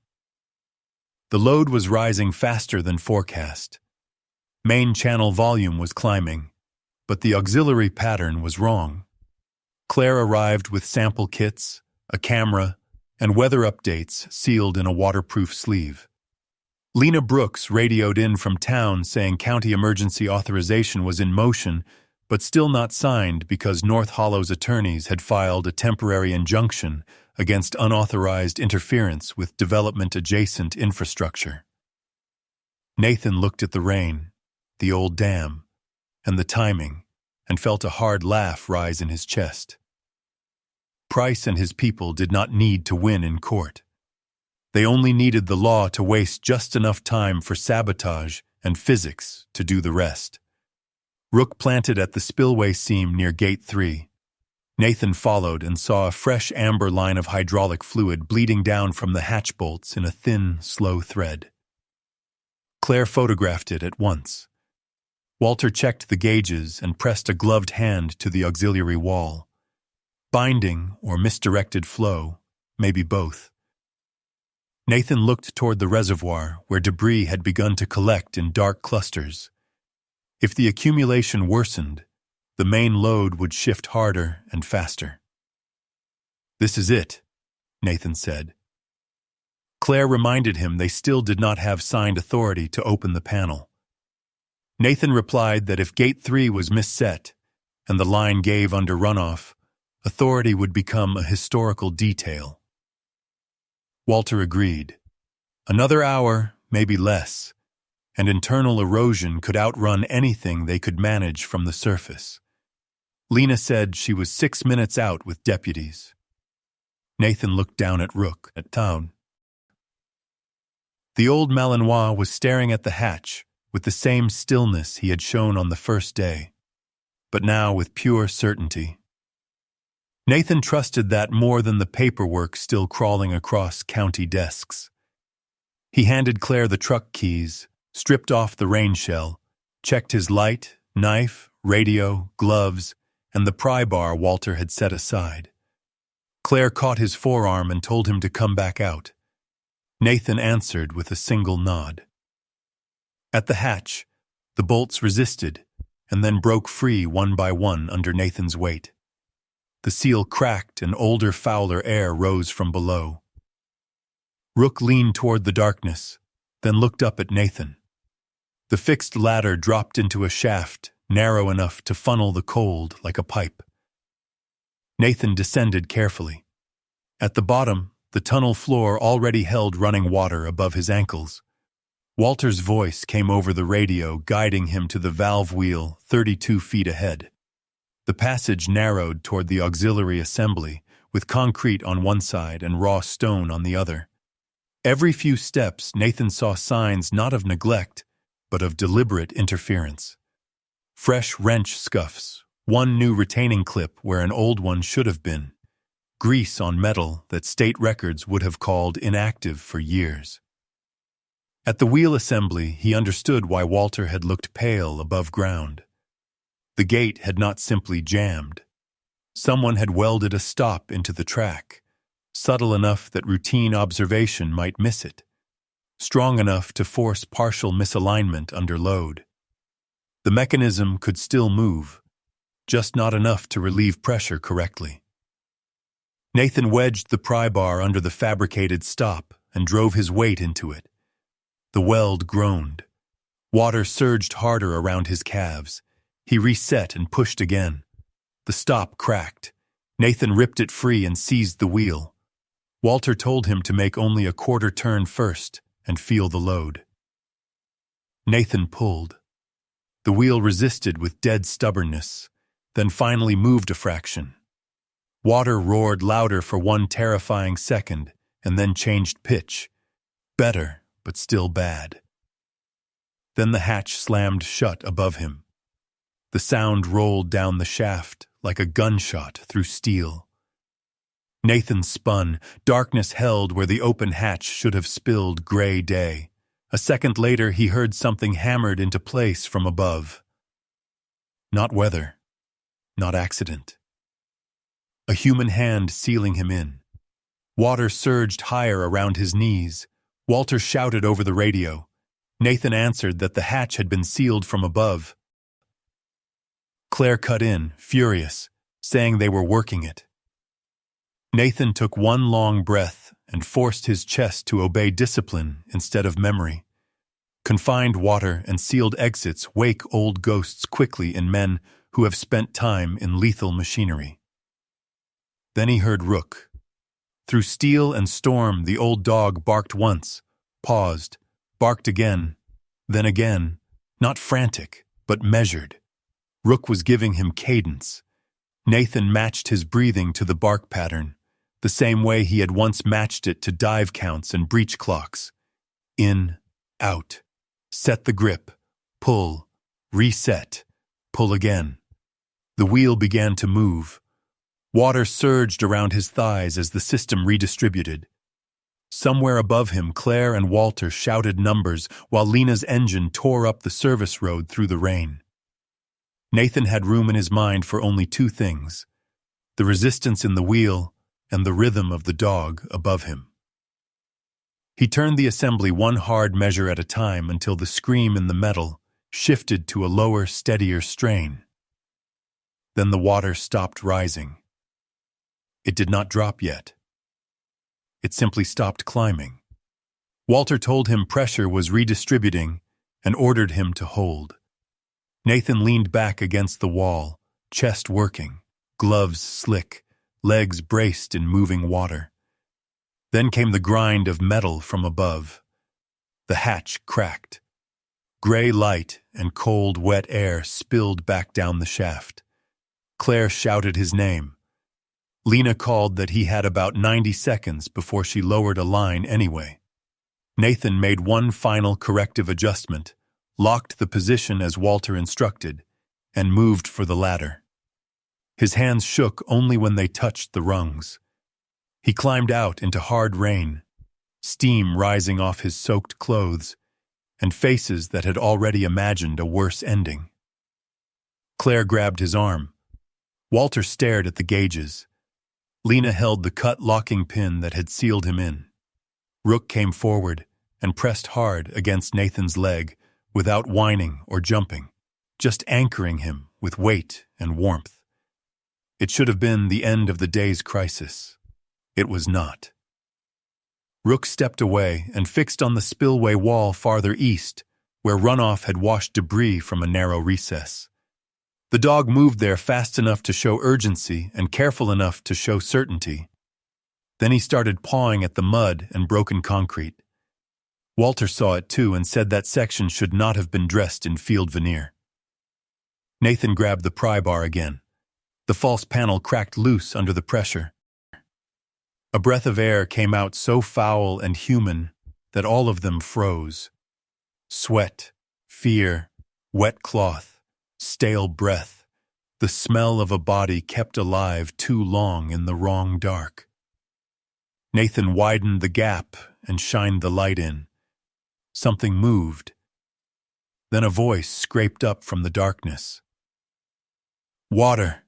The load was rising faster than forecast. Main channel volume was climbing, but the auxiliary pattern was wrong. Claire arrived with sample kits, a camera, and weather updates sealed in a waterproof sleeve. Lena Brooks radioed in from town saying county emergency authorization was in motion, but still not signed because North Hollow's attorneys had filed a temporary injunction against unauthorized interference with development-adjacent infrastructure. Nathan looked at the rain, the old dam, and the timing, and felt a hard laugh rise in his chest. Price and his people did not need to win in court. They only needed the law to waste just enough time for Sabotage and physics to do the rest. Rook planted at the spillway seam near Gate 3. Nathan followed and saw a fresh amber line of hydraulic fluid bleeding down from the hatch bolts in a thin, slow thread. Claire photographed it at once. Walter checked the gauges and pressed a gloved hand to the auxiliary wall. Binding or misdirected flow, maybe both. Nathan looked toward the reservoir where debris had begun to collect in dark clusters. If the accumulation worsened, the main load would shift harder and faster. "This is it," Nathan said. Claire reminded him they still did not have signed authority to open the panel. Nathan replied that if Gate 3 was misset and the line gave under runoff, authority would become a historical detail. Walter agreed. Another hour, maybe less, and internal erosion could outrun anything they could manage from the surface. Lena said she was 6 minutes out with deputies. Nathan looked down at Rook, at town. The old Malinois was staring at the hatch with the same stillness he had shown on the first day, but now with pure certainty. Nathan trusted that more than the paperwork still crawling across county desks. He handed Claire the truck keys, stripped off the rain shell, checked his light, knife, radio, gloves, and the pry bar Walter had set aside. Claire caught his forearm and told him to come back out. Nathan answered with a single nod. At the hatch, the bolts resisted and then broke free one by one under Nathan's weight. The seal cracked and older, fouler air rose from below. Rook leaned toward the darkness, then looked up at Nathan. The fixed ladder dropped into a shaft narrow enough to funnel the cold like a pipe. Nathan descended carefully. At the bottom, the tunnel floor already held running water above his ankles. Walter's voice came over the radio, guiding him to the valve wheel 32 feet ahead. The passage narrowed toward the auxiliary assembly, with concrete on one side and raw stone on the other. Every few steps, Nathan saw signs not of neglect, but of deliberate interference. Fresh wrench scuffs, one new retaining clip where an old one should have been, grease on metal that state records would have called inactive for years. At the wheel assembly, he understood why Walter had looked pale above ground. The gate had not simply jammed. Someone had welded a stop into the track, subtle enough that routine observation might miss it, strong enough to force partial misalignment under load. The mechanism could still move, just not enough to relieve pressure correctly. Nathan wedged the pry bar under the fabricated stop and drove his weight into it. The weld groaned. Water surged harder around his calves. He reset and pushed again. The stop cracked. Nathan ripped it free and seized the wheel. Walter told him to make only a quarter turn first and feel the load. Nathan pulled. The wheel resisted with dead stubbornness, then finally moved a fraction. Water roared louder for one terrifying second and then changed pitch. Better, but still bad. Then the hatch slammed shut above him. The sound rolled down the shaft like a gunshot through steel. Nathan spun. Darkness held where the open hatch should have spilled gray day. A second later, he heard something hammered into place from above. Not weather. Not accident. A human hand sealing him in. Water surged higher around his knees. Walter shouted over the radio. Nathan answered that the hatch had been sealed from above. Claire cut in, furious, saying they were working it. Nathan took one long breath and forced his chest to obey discipline instead of memory. Confined water and sealed exits wake old ghosts quickly in men who have spent time in lethal machinery. Then he heard Rook. Through steel and storm, the old dog barked once, paused, barked again, then again, not frantic, but measured. Rook was giving him cadence. Nathan matched his breathing to the bark pattern, the same way he had once matched it to dive counts and breech clocks. In, out, set the grip, pull, reset, Pull again. The wheel began to move. Water surged around his thighs as the system redistributed. Somewhere above him, Claire and Walter shouted numbers while Lena's engine tore up the service road through the rain. Nathan had room in his mind for only two things: the resistance in the wheel and the rhythm of the dog above him. He turned the assembly one hard measure at a time until the scream in the metal shifted to a lower, steadier strain. Then the water stopped rising. It did not drop yet. It simply stopped climbing. Walter told him pressure was redistributing and ordered him to hold. Nathan leaned back against the wall, chest working, gloves slick, legs braced in moving water. Then came the grind of metal from above. The hatch cracked. Gray light and cold, wet air spilled back down the shaft. Claire shouted his name. Lena called that he had about 90 seconds before she lowered a line anyway. Nathan made one final corrective adjustment, locked the position as Walter instructed, and moved for the ladder. His hands shook only when they touched the rungs. He climbed out into hard rain, steam rising off his soaked clothes, and faces that had already imagined a worse ending. Claire grabbed his arm. Walter stared at the gauges. Lena held the cut locking pin that had sealed him in. Rook came forward and pressed hard against Nathan's leg without whining or jumping, just anchoring him with weight and warmth. It should have been the end of the day's crisis. It was not. Rook stepped away and fixed on the spillway wall farther east, where runoff had washed debris from a narrow recess. The dog moved there fast enough to show urgency and careful enough to show certainty. Then he started pawing at the mud and broken concrete. Walter saw it too and said that section should not have been dressed in field veneer. Nathan grabbed the pry bar again. The false panel cracked loose under the pressure. A breath of air came out so foul and human that all of them froze. Sweat, fear, wet cloth, stale breath, the smell of a body kept alive too long in the wrong dark. Nathan widened the gap and shined the light in. Something moved. Then a voice scraped up from the darkness. "Water."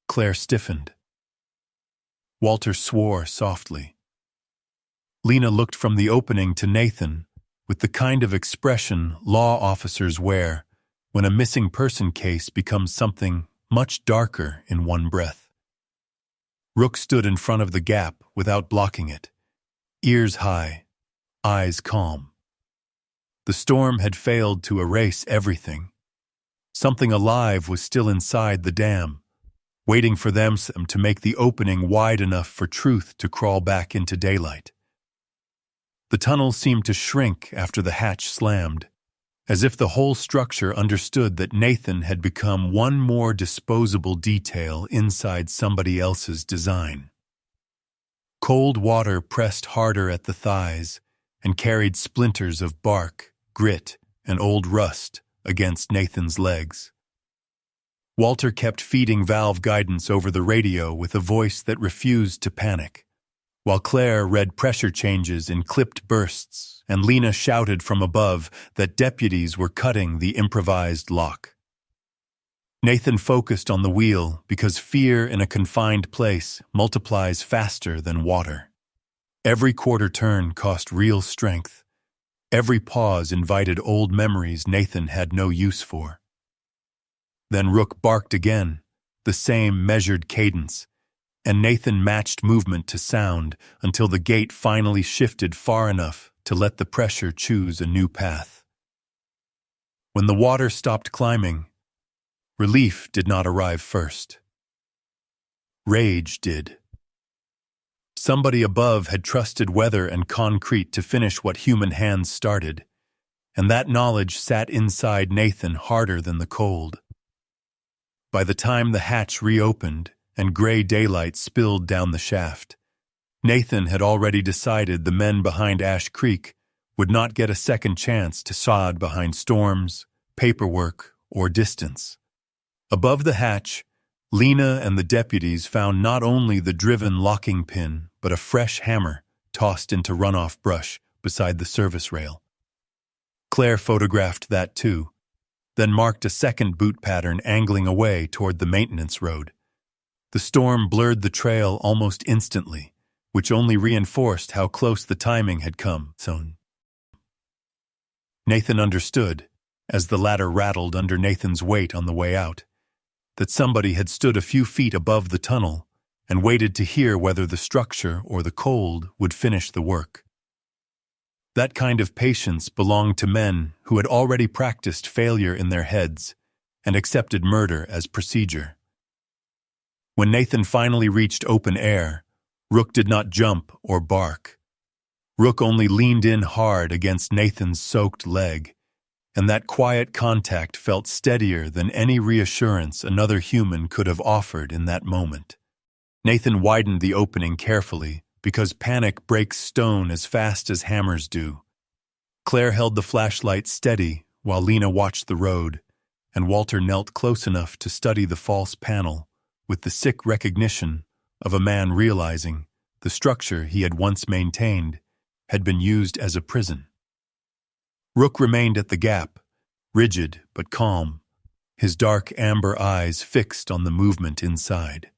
Claire stiffened. Walter swore softly. Lena looked from the opening to Nathan with the kind of expression law officers wear when a missing person case becomes something much darker in one breath. Rook stood in front of the gap without blocking it, ears high, eyes calm. The storm had failed to erase everything. Something alive was still inside the dam, waiting for them to make the opening wide enough for truth to crawl back into daylight. The tunnel seemed to shrink after the hatch slammed, as if the whole structure understood that Nathan had become one more disposable detail inside somebody else's design. Cold water pressed harder at the thighs and carried splinters of bark, grit, and old rust against Nathan's legs. Walter kept feeding valve guidance over the radio with a voice that refused to panic, while Claire read pressure changes in clipped bursts and Lena shouted from above that deputies were cutting the improvised lock. Nathan focused on the wheel because fear in a confined place multiplies faster than water. Every quarter turn cost real strength. Every pause invited old memories Nathan had no use for. Then Rook barked again, the same measured cadence, and Nathan matched movement to sound until the gate finally shifted far enough to let the pressure choose a new path. When the water stopped climbing, relief did not arrive first. Rage did. Somebody above had trusted weather and concrete to finish what human hands started, and that knowledge sat inside Nathan harder than the cold. By the time the hatch reopened and gray daylight spilled down the shaft, Nathan had already decided the men behind Ash Creek would not get a second chance to sod behind storms, paperwork, or distance. Above the hatch, Lena and the deputies found not only the driven locking pin, but a fresh hammer tossed into runoff brush beside the service rail. Claire photographed that too, then marked a second boot pattern angling away toward the maintenance road. The storm blurred the trail almost instantly, which only reinforced how close the timing had come. Nathan understood, as the ladder rattled under Nathan's weight on the way out, that somebody had stood a few feet above the tunnel and waited to hear whether the structure or the cold would finish the work. That kind of patience belonged to men who had already practiced failure in their heads and accepted murder as procedure. When Nathan finally reached open air, Rook did not jump or bark. Rook only leaned in hard against Nathan's soaked leg, and that quiet contact felt steadier than any reassurance another human could have offered in that moment. Nathan widened the opening carefully, because panic breaks stone as fast as hammers do. Claire held the flashlight steady while Lena watched the road, and Walter knelt close enough to study the false panel with the sick recognition of a man realizing the structure he had once maintained had been used as a prison. Rook remained at the gap, rigid but calm, his dark amber eyes fixed on the movement inside.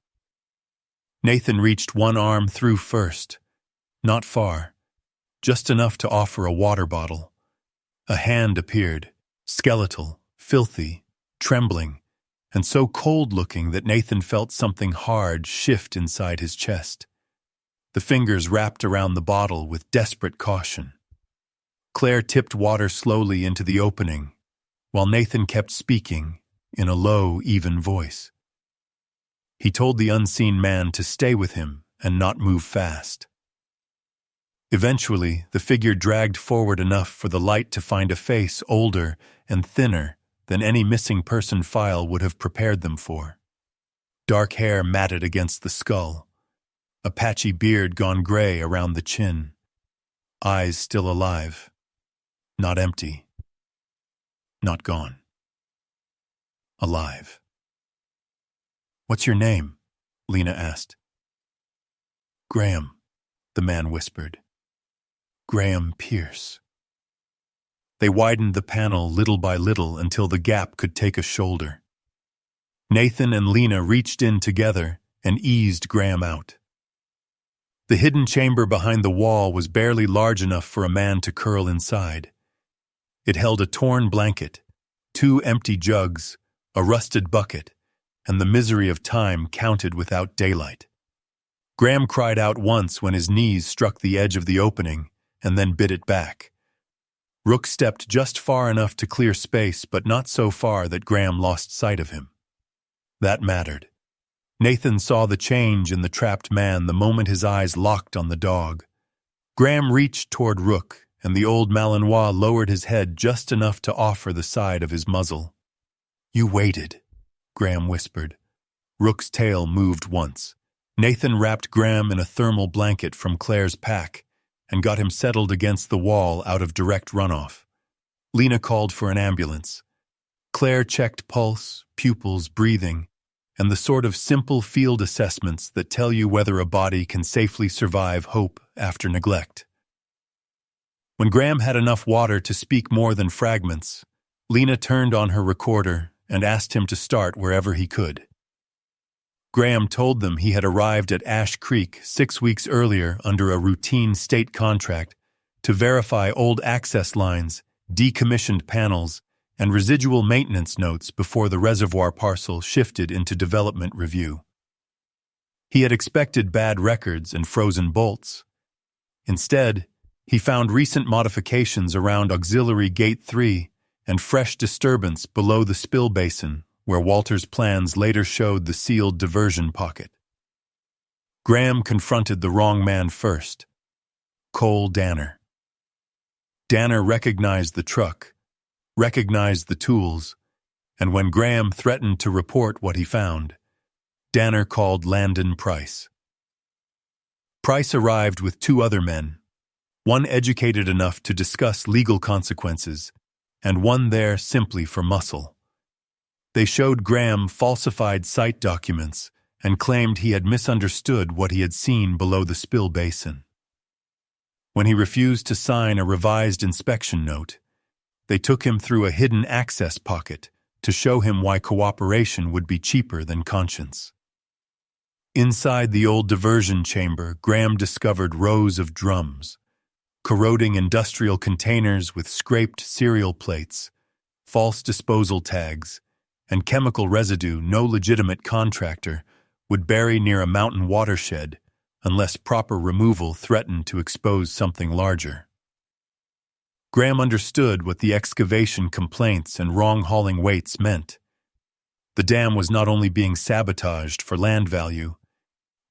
Nathan reached one arm through first, not far, just enough to offer a water bottle. A hand appeared, skeletal, filthy, trembling, and so cold-looking that Nathan felt something hard shift inside his chest. The fingers wrapped around the bottle with desperate caution. Claire tipped water slowly into the opening, while Nathan kept speaking in a low, even voice. He told the unseen man to stay with him and not move fast. Eventually, the figure dragged forward enough for the light to find a face older and thinner than any missing person file would have prepared them for. Dark hair matted against the skull, a patchy beard gone gray around the chin, eyes still alive, not empty, not gone. Alive. "What's your name?" Lena asked. "Graham," the man whispered. "Graham Pierce." They widened the panel little by little until the gap could take a shoulder. Nathan and Lena reached in together and eased Graham out. The hidden chamber behind the wall was barely large enough for a man to curl inside. It held a torn blanket, 2 empty jugs, a rusted bucket, and the misery of time counted without daylight. Graham cried out once when his knees struck the edge of the opening, and then bit it back. Rook stepped just far enough to clear space, but not so far that Graham lost sight of him. That mattered. Nathan saw the change in the trapped man the moment his eyes locked on the dog. Graham reached toward Rook, and the old Malinois lowered his head just enough to offer the side of his muzzle. "You waited," Graham whispered. Rook's tail moved once. Nathan wrapped Graham in a thermal blanket from Claire's pack and got him settled against the wall out of direct runoff. Lena called for an ambulance. Claire checked pulse, pupils, breathing, and the sort of simple field assessments that tell you whether a body can safely survive hope after neglect. When Graham had enough water to speak more than fragments, Lena turned on her recorder and asked him to start wherever he could. Graham told them he had arrived at Ash Creek 6 weeks earlier under a routine state contract to verify old access lines, decommissioned panels, and residual maintenance notes before the reservoir parcel shifted into development review. He had expected bad records and frozen bolts. Instead, he found recent modifications around Auxiliary Gate 3 and fresh disturbance below the spill basin, where Walter's plans later showed the sealed diversion pocket. Graham confronted the wrong man first, Cole Danner. Danner recognized the truck, recognized the tools, and when Graham threatened to report what he found, Danner called Landon Price. Price arrived with 2 other men, one educated enough to discuss legal consequences, and one there simply for muscle. They showed Graham falsified site documents and claimed he had misunderstood what he had seen below the spill basin. When he refused to sign a revised inspection note, they took him through a hidden access pocket to show him why cooperation would be cheaper than conscience. Inside the old diversion chamber, Graham discovered rows of drums, corroding industrial containers with scraped cereal plates, false disposal tags, and chemical residue no legitimate contractor would bury near a mountain watershed unless proper removal threatened to expose something larger. Graham understood what the excavation complaints and wrong hauling weights meant. The dam was not only being sabotaged for land value,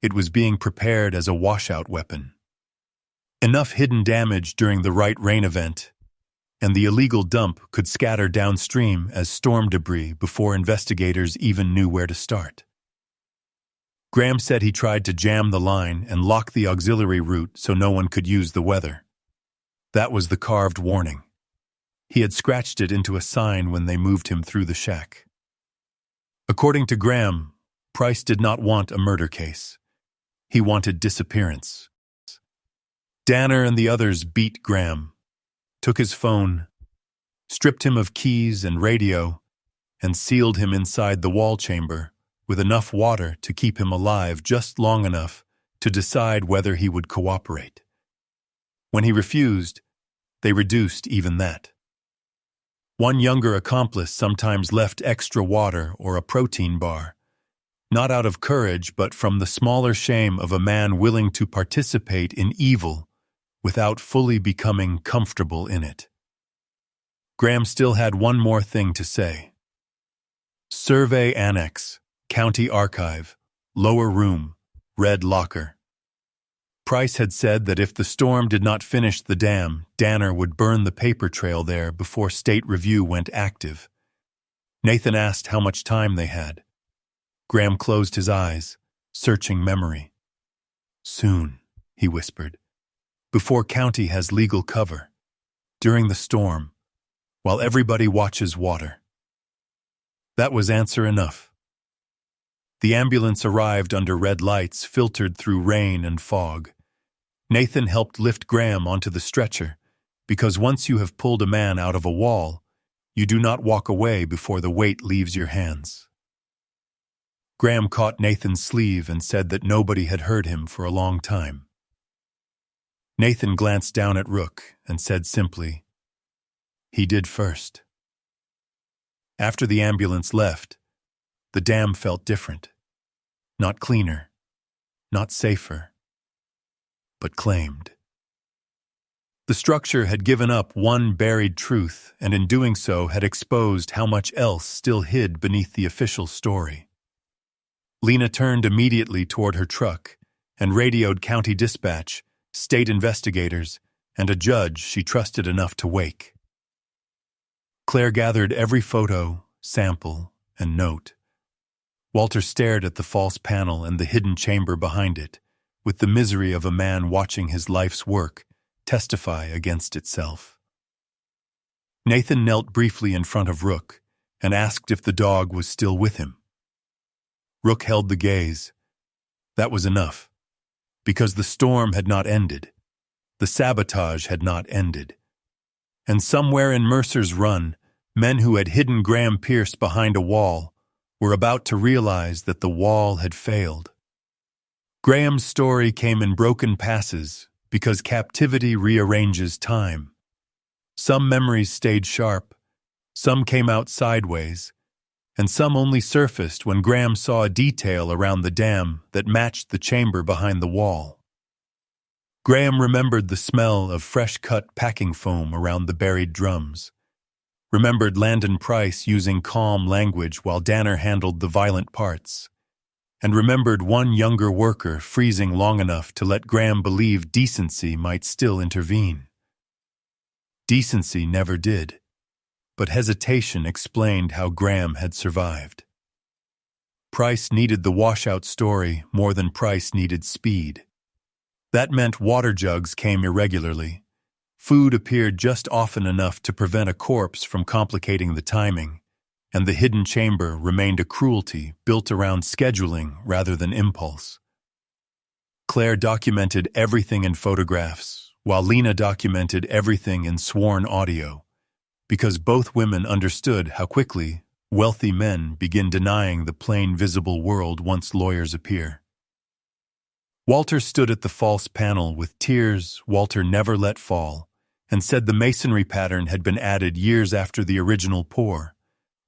it was being prepared as a washout weapon. Enough hidden damage during the right rain event, and the illegal dump could scatter downstream as storm debris before investigators even knew where to start. Graham said he tried to jam the line and lock the auxiliary route so no one could use the weather. That was the carved warning. He had scratched it into a sign when they moved him through the shack. According to Graham, Price did not want a murder case. He wanted disappearance. Danner and the others beat Graham, took his phone, stripped him of keys and radio, and sealed him inside the wall chamber with enough water to keep him alive just long enough to decide whether he would cooperate. When he refused, they reduced even that. One younger accomplice sometimes left extra water or a protein bar, not out of courage but from the smaller shame of a man willing to participate in evil without fully becoming comfortable in it. Graham still had one more thing to say. Survey Annex, County Archive, Lower Room, Red Locker. Price had said that if the storm did not finish the dam, Danner would burn the paper trail there before state review went active. Nathan asked how much time they had. Graham closed his eyes, searching memory. Soon, he whispered, before county has legal cover, during the storm, while everybody watches water. That was answer enough. The ambulance arrived under red lights filtered through rain and fog. Nathan helped lift Graham onto the stretcher, because once you have pulled a man out of a wall, you do not walk away before the weight leaves your hands. Graham caught Nathan's sleeve and said that nobody had heard him for a long time. Nathan glanced down at Rook and said simply, "He did first." After the ambulance left, the dam felt different. Not cleaner, not safer, but claimed. The structure had given up one buried truth and in doing so had exposed how much else still hid beneath the official story. Lena turned immediately toward her truck and radioed county dispatch, state investigators, and a judge she trusted enough to wake. Claire gathered every photo, sample, and note. Walter stared at the false panel and the hidden chamber behind it, with the misery of a man watching his life's work testify against itself. Nathan knelt briefly in front of Rook and asked if the dog was still with him. Rook held the gaze. That was enough, because the storm had not ended. The sabotage had not ended. And somewhere in Mercer's Run, men who had hidden Graham Pierce behind a wall were about to realize that the wall had failed. Graham's story came in broken passes because captivity rearranges time. Some memories stayed sharp, some came out sideways, and some only surfaced when Graham saw a detail around the dam that matched the chamber behind the wall. Graham remembered the smell of fresh-cut packing foam around the buried drums, remembered Landon Price using calm language while Danner handled the violent parts, and remembered one younger worker freezing long enough to let Graham believe decency might still intervene. Decency never did, but hesitation explained how Graham had survived. Price needed the washout story more than Price needed speed. That meant water jugs came irregularly. Food appeared just often enough to prevent a corpse from complicating the timing, and the hidden chamber remained a cruelty built around scheduling rather than impulse. Claire documented everything in photographs, while Lena documented everything in sworn audio, because both women understood how quickly wealthy men begin denying the plain visible world once lawyers appear. Walter stood at the false panel with tears Walter never let fall, and said the masonry pattern had been added years after the original pour,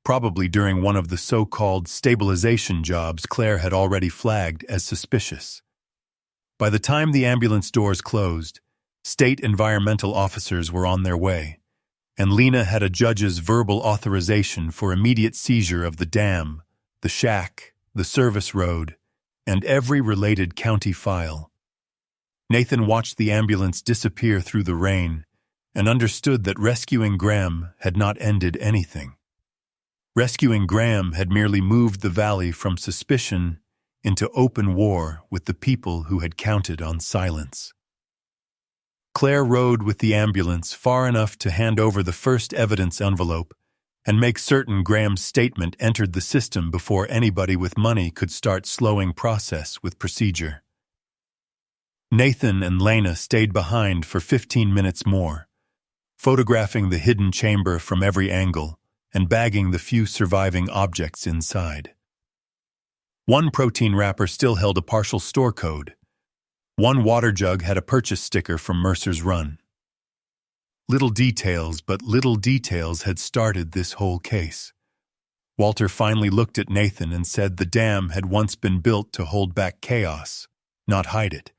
probably during one of the so-called stabilization jobs Claire had already flagged as suspicious. By the time the ambulance doors closed, state environmental officers were on their way, and Lena had a judge's verbal authorization for immediate seizure of the dam, the shack, the service road, and every related county file. Nathan watched the ambulance disappear through the rain and understood that rescuing Graham had not ended anything. Rescuing Graham had merely moved the valley from suspicion into open war with the people who had counted on silence. Claire rode with the ambulance far enough to hand over the first evidence envelope and make certain Graham's statement entered the system before anybody with money could start slowing process with procedure. Nathan and Lena stayed behind for 15 minutes more, photographing the hidden chamber from every angle and bagging the few surviving objects inside. One protein wrapper still held a partial store code. One water jug had a purchase sticker from Mercer's Run. Little details, but little details had started this whole case. Walter finally looked at Nathan and said the dam had once been built to hold back chaos, not hide it.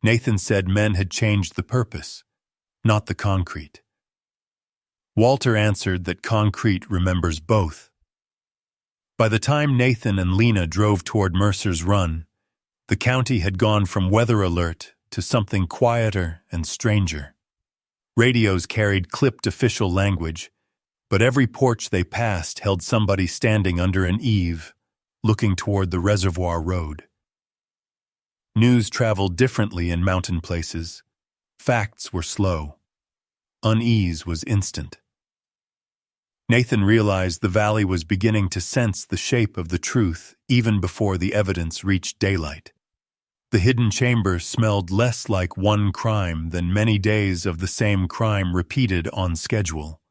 Nathan said men had changed the purpose, not the concrete. Walter answered that concrete remembers both. By the time Nathan and Lena drove toward Mercer's Run, the county had gone from weather alert to something quieter and stranger. Radios carried clipped official language, but every porch they passed held somebody standing under an eave, looking toward the reservoir road. News traveled differently in mountain places. Facts were slow. Unease was instant. Nathan realized the valley was beginning to sense the shape of the truth even before the evidence reached daylight. The hidden chamber smelled less like one crime than many days of the same crime repeated on schedule.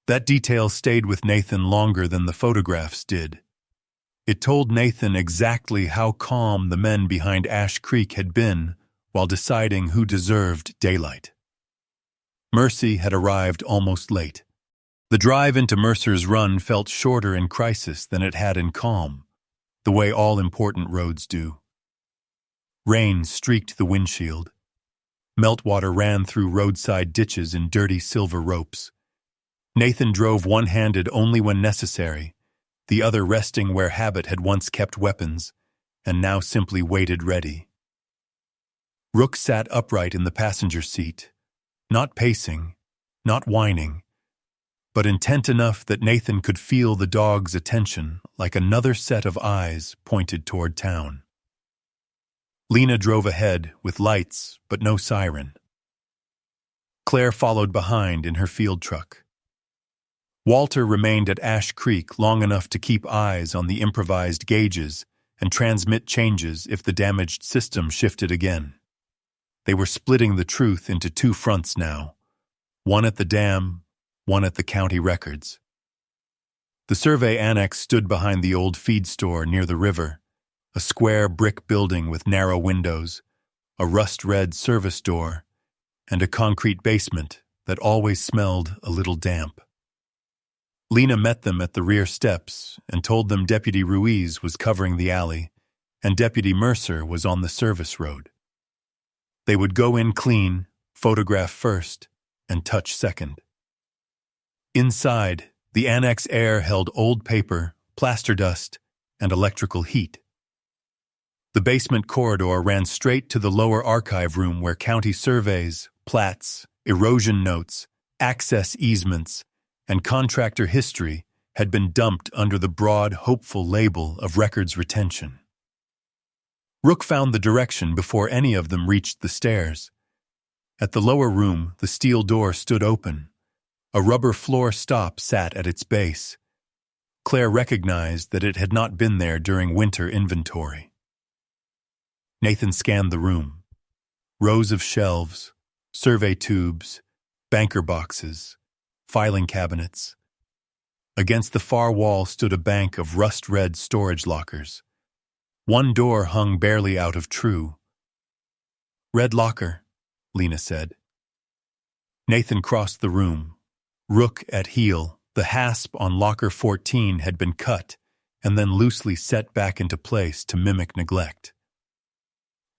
That detail stayed with Nathan longer than the photographs did. It told Nathan exactly how calm the men behind Ash Creek had been while deciding who deserved daylight. Mercy had arrived almost late. The drive into Mercer's Run felt shorter in crisis than it had in calm, the way all important roads do. Rain streaked the windshield. Meltwater ran through roadside ditches in dirty silver ropes. Nathan drove one-handed only when necessary, the other resting where habit had once kept weapons, and now simply waited ready. Rook sat upright in the passenger seat, not pacing, not whining, but intent enough that Nathan could feel the dog's attention like another set of eyes pointed toward town. Lena drove ahead with lights but no siren. Claire followed behind in her field truck. Walter remained at Ash Creek long enough to keep eyes on the improvised gauges and transmit changes if the damaged system shifted again. They were splitting the truth into two fronts now, one at the dam, one at the county records. The survey annex stood behind the old feed store near the river, a square brick building with narrow windows, a rust-red service door, and a concrete basement that always smelled a little damp. Lena met them at the rear steps and told them Deputy Ruiz was covering the alley and Deputy Mercer was on the service road. They would go in clean, photograph first, and touch second. Inside, the annex air held old paper, plaster dust, and electrical heat. The basement corridor ran straight to the lower archive room where county surveys, plats, erosion notes, access easements, and contractor history had been dumped under the broad, hopeful label of records retention. Rook found the direction before any of them reached the stairs. At the lower room, the steel door stood open, A rubber floor stop sat at its base. Claire recognized that it had not been there during winter inventory. Nathan scanned the room. Rows of shelves, survey tubes, banker boxes, filing cabinets. Against the far wall stood a bank of rust-red storage lockers. One door hung barely out of true. "Red locker," Lena said. Nathan crossed the room. Rook at heel, the hasp on locker 14 had been cut and then loosely set back into place to mimic neglect.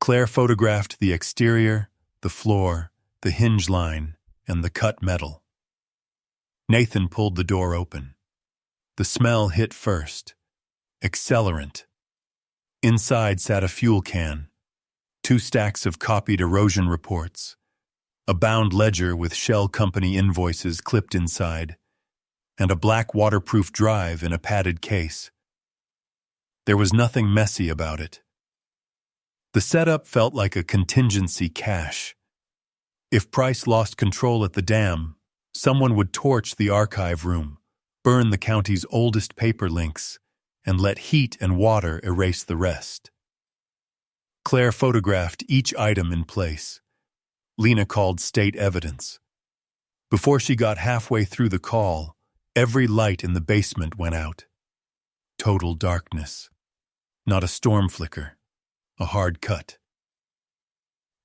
Claire photographed the exterior, the floor, the hinge line, and the cut metal. Nathan pulled the door open. The smell hit first. Accelerant. Inside sat a fuel can, 2 stacks of copied erosion reports, a bound ledger with Shell Company invoices clipped inside, and a black waterproof drive in a padded case. There was nothing messy about it. The setup felt like a contingency cache. If Price lost control at the dam, someone would torch the archive room, burn the county's oldest paper links, and let heat and water erase the rest. Claire photographed each item in place. Lena called state evidence. Before she got halfway through the call, every light in the basement went out. Total darkness. Not a storm flicker. A hard cut.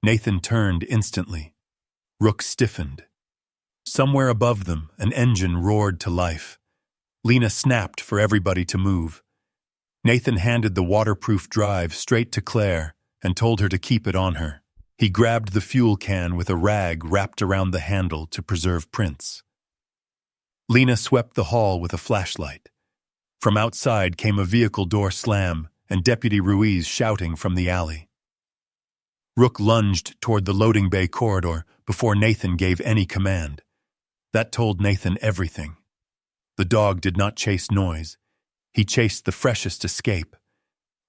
Nathan turned instantly. Rook stiffened. Somewhere above them, an engine roared to life. Lena snapped for everybody to move. Nathan handed the waterproof drive straight to Claire and told her to keep it on her. He grabbed the fuel can with a rag wrapped around the handle to preserve prints. Lena swept the hall with a flashlight. From outside came a vehicle door slam and Deputy Ruiz shouting from the alley. Rook lunged toward the loading bay corridor before Nathan gave any command. That told Nathan everything. The dog did not chase noise. He chased the freshest escape.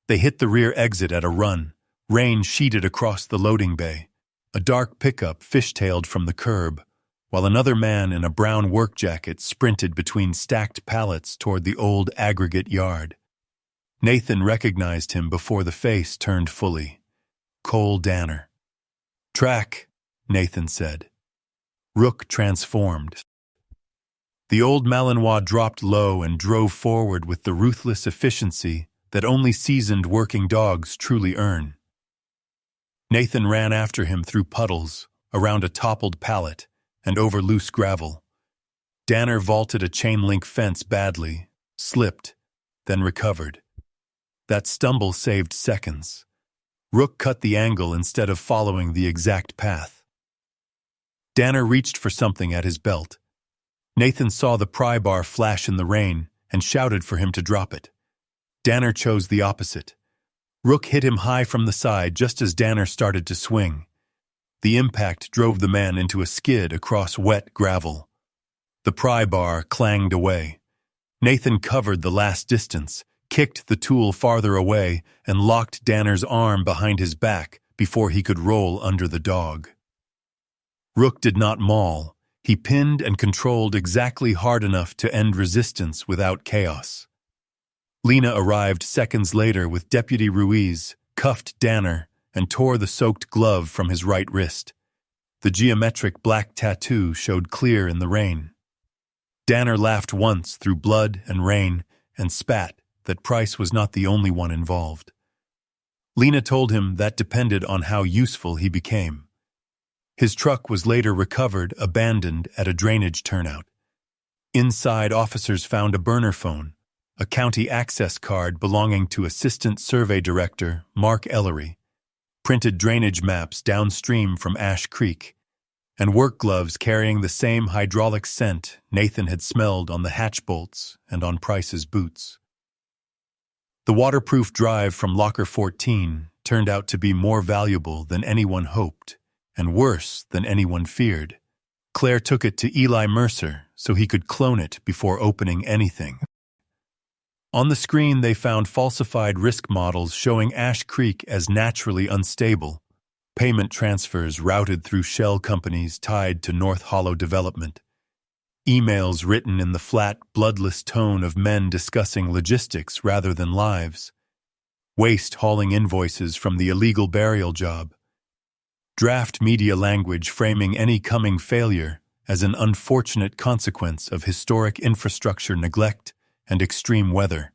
They hit the rear exit at a run. Rain sheeted across the loading bay. A dark pickup fishtailed from the curb, while another man in a brown work jacket sprinted between stacked pallets toward the old aggregate yard. Nathan recognized him before the face turned fully. Cole Danner. "Track," Nathan said. Rook transformed. The old Malinois dropped low and drove forward with the ruthless efficiency that only seasoned working dogs truly earn. Nathan ran after him through puddles, around a toppled pallet, and over loose gravel. Danner vaulted a chain-link fence badly, slipped, then recovered. That stumble saved seconds. Rook cut the angle instead of following the exact path. Danner reached for something at his belt. Nathan saw the pry bar flash in the rain and shouted for him to drop it. Danner chose the opposite. Rook hit him high from the side just as Danner started to swing. The impact drove the man into a skid across wet gravel. The pry bar clanged away. Nathan covered the last distance, kicked the tool farther away, and locked Danner's arm behind his back before he could roll under the dog. Rook did not maul. He pinned and controlled exactly hard enough to end resistance without chaos. Lena arrived seconds later with Deputy Ruiz, cuffed Danner, and tore the soaked glove from his right wrist. The geometric black tattoo showed clear in the rain. Danner laughed once through blood and rain and spat that Price was not the only one involved. Lena told him that depended on how useful he became. His truck was later recovered, abandoned at a drainage turnout. Inside, officers found a burner phone, a county access card belonging to Assistant Survey Director Mark Ellery, printed drainage maps downstream from Ash Creek, and work gloves carrying the same hydraulic scent Nathan had smelled on the hatch bolts and on Price's boots. The waterproof drive from Locker 14 turned out to be more valuable than anyone hoped, and worse than anyone feared. Claire took it to Eli Mercer so he could clone it before opening anything. On the screen, they found falsified risk models showing Ash Creek as naturally unstable, payment transfers routed through shell companies tied to North Hollow development. emails written in the flat, bloodless tone of men discussing logistics rather than lives, waste hauling invoices from the illegal burial job, draft media language framing any coming failure as an unfortunate consequence of historic infrastructure neglect and extreme weather,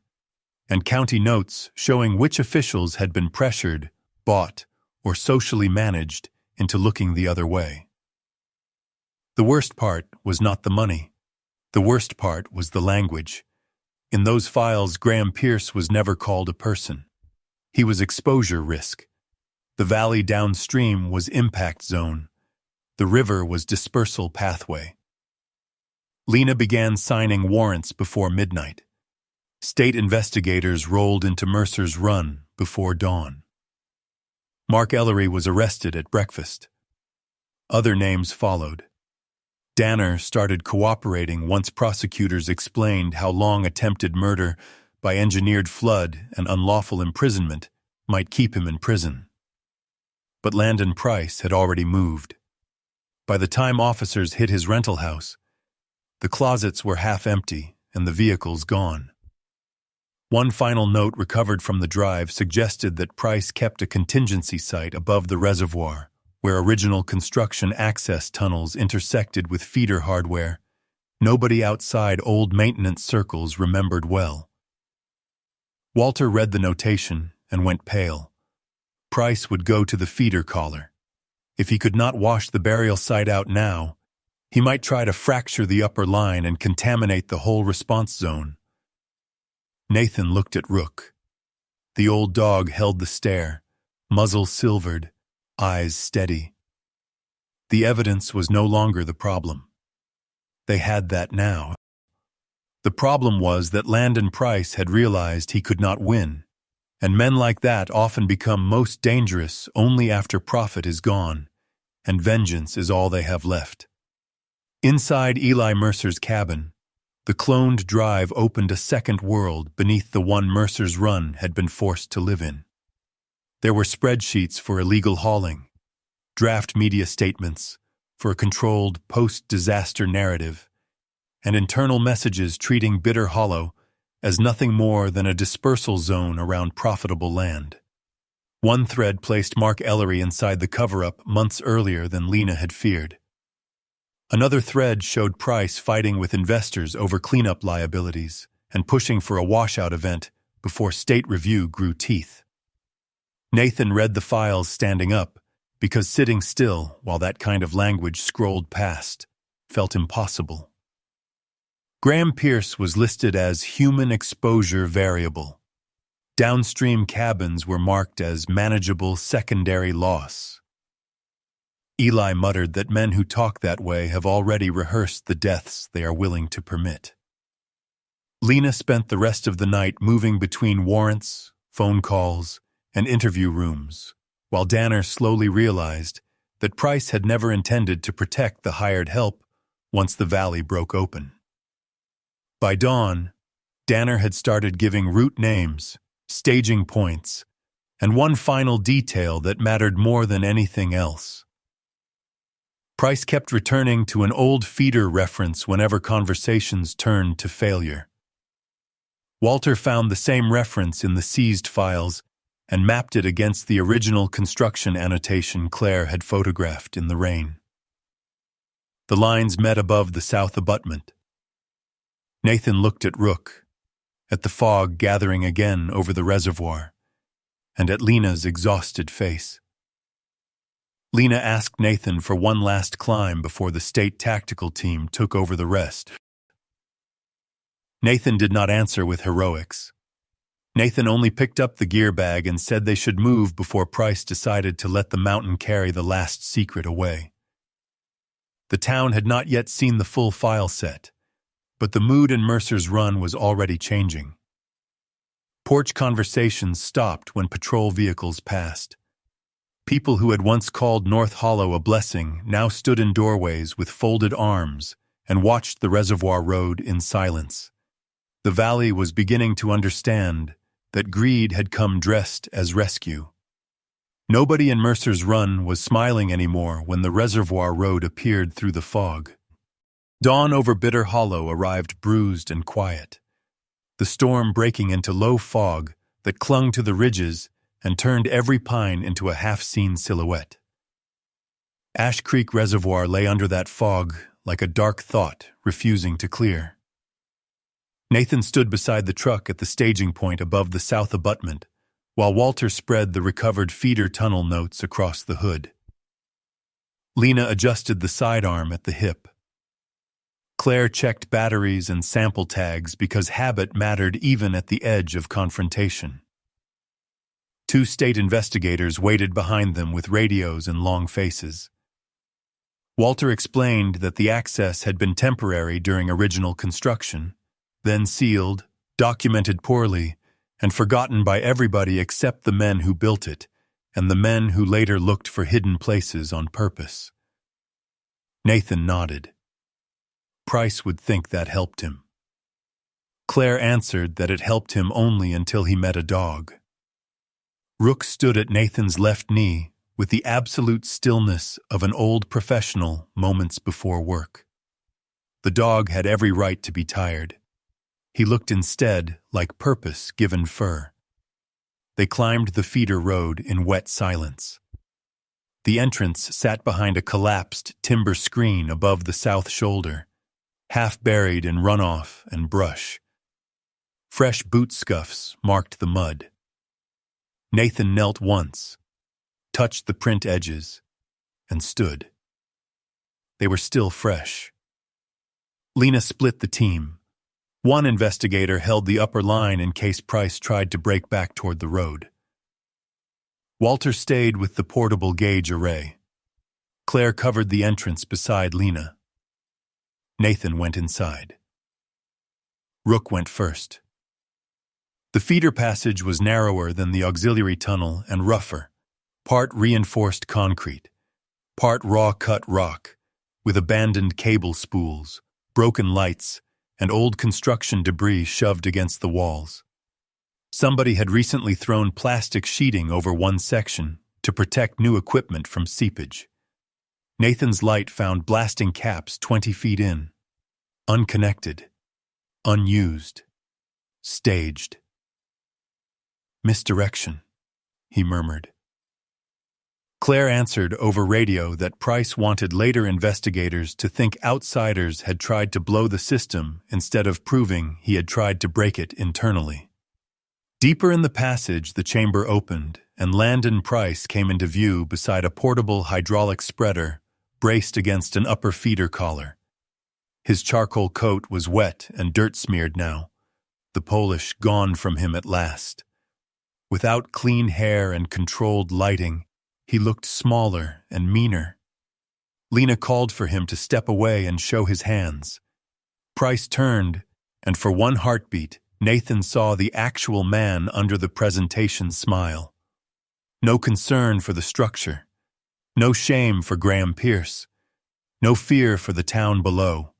and county notes showing which officials had been pressured, bought, or socially managed into looking the other way. The worst part was not the money. The worst part was the language. In those files, Graham Pierce was never called a person. He was exposure risk. The valley downstream was impact zone. The river was dispersal pathway. Lena began signing warrants before midnight. State investigators rolled into Mercer's Run before dawn. Mark Ellery was arrested at breakfast. Other names followed. Danner started cooperating once prosecutors explained how long attempted murder by engineered flood and unlawful imprisonment might keep him in prison. But Landon Price had already moved. By the time officers hit his rental house, the closets were half empty and the vehicles gone. One final note recovered from the drive suggested that Price kept a contingency site above the reservoir, where original construction access tunnels intersected with feeder hardware. Nobody outside old maintenance circles remembered well. Walter read the notation and went pale. Price would go to the feeder collar. If he could not wash the burial site out now, he might try to fracture the upper line and contaminate the whole response zone. Nathan looked at Rook. The old dog held the stare, muzzle silvered, eyes steady. The evidence was no longer the problem. They had that now. The problem was that Landon Price had realized he could not win, and men like that often become most dangerous only after profit is gone, and vengeance is all they have left. Inside Eli Mercer's cabin, the cloned drive opened a second world beneath the one Mercer's Run had been forced to live in. There were spreadsheets for illegal hauling, draft media statements for a controlled post-disaster narrative, and internal messages treating Bitter Hollow as nothing more than a dispersal zone around profitable land. One thread placed Mark Ellery inside the cover-up months earlier than Lena had feared. Another thread showed Price fighting with investors over cleanup liabilities and pushing for a washout event before state review grew teeth. Nathan read the files standing up because sitting still while that kind of language scrolled past felt impossible. Graham Pierce was listed as human exposure variable. Downstream cabins were marked as manageable secondary loss. Eli muttered that men who talk that way have already rehearsed the deaths they are willing to permit. Lena spent the rest of the night moving between warrants, phone calls, and interview rooms, while Danner slowly realized that Price had never intended to protect the hired help once the valley broke open. By dawn, Danner had started giving route names, staging points, and one final detail that mattered more than anything else. Price kept returning to an old feeder reference whenever conversations turned to failure. Walter found the same reference in the seized files and mapped it against the original construction annotation Claire had photographed in the rain. The lines met above the south abutment. Nathan looked at Rook, at the fog gathering again over the reservoir, and at Lena's exhausted face. Lena asked Nathan for one last climb before the state tactical team took over the rest. Nathan did not answer with heroics. Nathan only picked up the gear bag and said they should move before Price decided to let the mountain carry the last secret away. The town had not yet seen the full file set, but the mood in Mercer's Run was already changing. Porch conversations stopped when patrol vehicles passed. People who had once called North Hollow a blessing now stood in doorways with folded arms and watched the reservoir road in silence. The valley was beginning to understand that greed had come dressed as rescue. Nobody in Mercer's Run was smiling anymore when the reservoir road appeared through the fog. Dawn over Bitter Hollow arrived bruised and quiet, the storm breaking into low fog that clung to the ridges and turned every pine into a half-seen silhouette. Ash Creek Reservoir lay under that fog like a dark thought refusing to clear. Nathan stood beside the truck at the staging point above the south abutment, while Walter spread the recovered feeder tunnel notes across the hood. Lena adjusted the sidearm at the hip. Claire checked batteries and sample tags because habit mattered even at the edge of confrontation. 2 state investigators waited behind them with radios and long faces. Walter explained that the access had been temporary during original construction, then sealed, documented poorly, and forgotten by everybody except the men who built it and the men who later looked for hidden places on purpose. Nathan nodded. Price would think that helped him. Claire answered that it helped him only until he met a dog. Rook stood at Nathan's left knee with the absolute stillness of an old professional moments before work. The dog had every right to be tired. He looked instead like purpose given fur. They climbed the feeder road in wet silence. The entrance sat behind a collapsed timber screen above the south shoulder, half buried in runoff and brush. Fresh boot scuffs marked the mud. Nathan knelt once, touched the print edges, and stood. They were still fresh. Lena split the team. One investigator held the upper line in case Price tried to break back toward the road. Walter stayed with the portable gauge array. Claire covered the entrance beside Lena. Nathan went inside. Rook went first. The feeder passage was narrower than the auxiliary tunnel and rougher, part reinforced concrete, part raw-cut rock, with abandoned cable spools, broken lights, and old construction debris shoved against the walls. Somebody had recently thrown plastic sheeting over one section to protect new equipment from seepage. Nathan's light found blasting caps 20 feet in, unconnected, unused, staged. Misdirection, he murmured. Claire answered over radio that Price wanted later investigators to think outsiders had tried to blow the system instead of proving he had tried to break it internally. Deeper in the passage, the chamber opened, and Landon Price came into view beside a portable hydraulic spreader braced against an upper feeder collar. His charcoal coat was wet and dirt-smeared now, the polish gone from him at last. Without clean hair and controlled lighting, he looked smaller and meaner. Lena called for him to step away and show his hands. Price turned, and for one heartbeat, Nathan saw the actual man under the presentation's smile. No concern for the structure, no shame for Graham Pierce, no fear for the town below,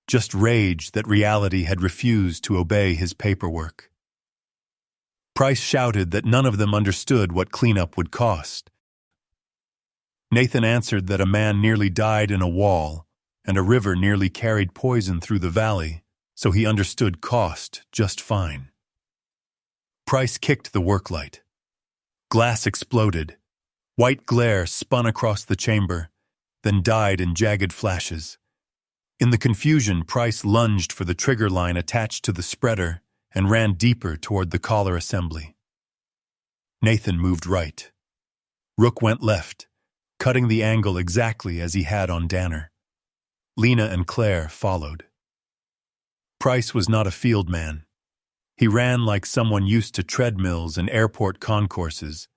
just rage that reality had refused to obey his paperwork. Price shouted that none of them understood what cleanup would cost. Nathan answered that a man nearly died in a wall, and a river nearly carried poison through the valley, so he understood cost just fine. Price kicked the work light. Glass exploded. White glare spun across the chamber, then died in jagged flashes. In the confusion, Price lunged for the trigger line attached to the spreader and ran deeper toward the collar assembly. Nathan moved right. Rook went left, cutting the angle exactly as he had on Danner. Lena and Claire followed. Price was not a field man. He ran like someone used to treadmills and airport concourses,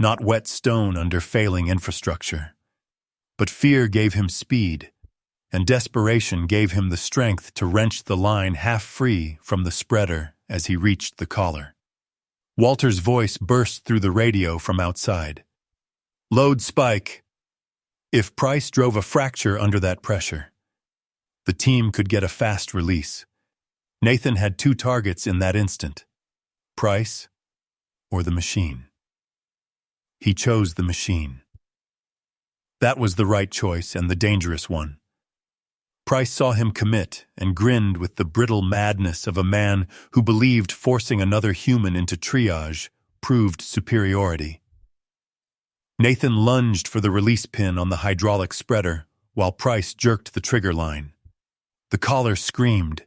not wet stone under failing infrastructure. But fear gave him speed, and desperation gave him the strength to wrench the line half free from the spreader as he reached the collar. Walter's voice burst through the radio from outside. "Load spike." If Price drove a fracture under that pressure, the team could get a fast release. Nathan had 2 targets in that instant: Price or the machine. He chose the machine. That was the right choice and the dangerous one. Price saw him commit and grinned with the brittle madness of a man who believed forcing another human into triage proved superiority. Nathan lunged for the release pin on the hydraulic spreader while Price jerked the trigger line. The collar screamed.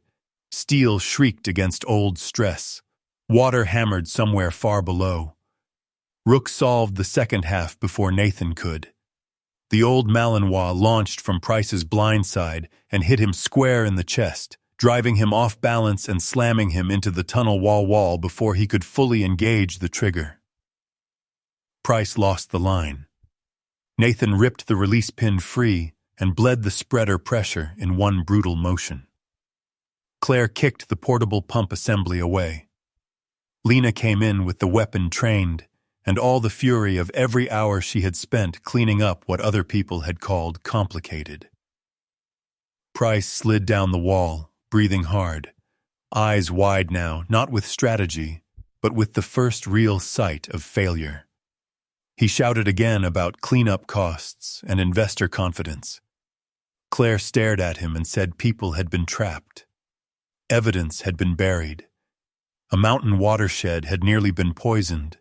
Steel shrieked against old stress. Water hammered somewhere far below. Rook solved the second half before Nathan could. The old Malinois launched from Price's blind side and hit him square in the chest, driving him off balance and slamming him into the tunnel wall before he could fully engage the trigger. Price lost the line. Nathan ripped the release pin free and bled the spreader pressure in one brutal motion. Claire kicked the portable pump assembly away. Lena came in with the weapon trained and all the fury of every hour she had spent cleaning up what other people had called complicated. Price slid down the wall, breathing hard, eyes wide now, not with strategy, but with the first real sight of failure. He shouted again about cleanup costs and investor confidence. Claire stared at him and said people had been trapped. Evidence had been buried. A mountain watershed had nearly been poisoned.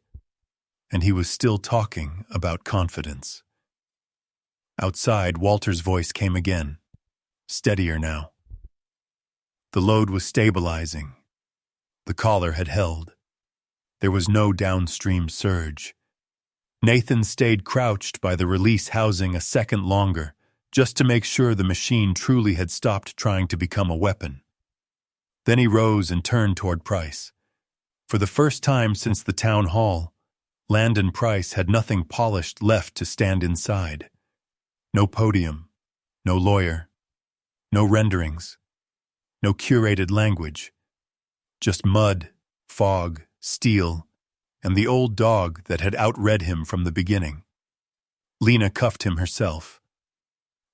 And he was still talking about confidence. Outside, Walter's voice came again, steadier now. The load was stabilizing. The collar had held. There was no downstream surge. Nathan stayed crouched by the release housing a second longer, just to make sure the machine truly had stopped trying to become a weapon. Then he rose and turned toward Price. For the first time since the town hall, Landon Price had nothing polished left to stand inside. No podium, no lawyer, no renderings, no curated language. Just mud, fog, steel, and the old dog that had outread him from the beginning. Lena cuffed him herself.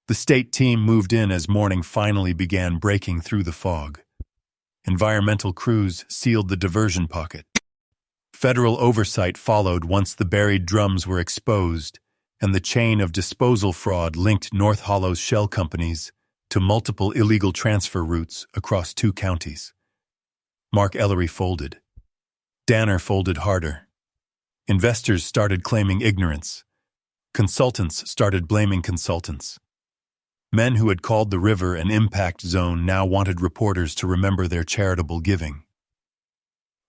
The state team moved in as morning finally began breaking through the fog. Environmental crews sealed the diversion pocket. Federal oversight followed once the buried drums were exposed, and the chain of disposal fraud linked North Hollow's shell companies to multiple illegal transfer routes across 2 counties. Mark Ellery folded. Danner folded harder. Investors started claiming ignorance. Consultants started blaming consultants. Men who had called the river an impact zone now wanted reporters to remember their charitable giving.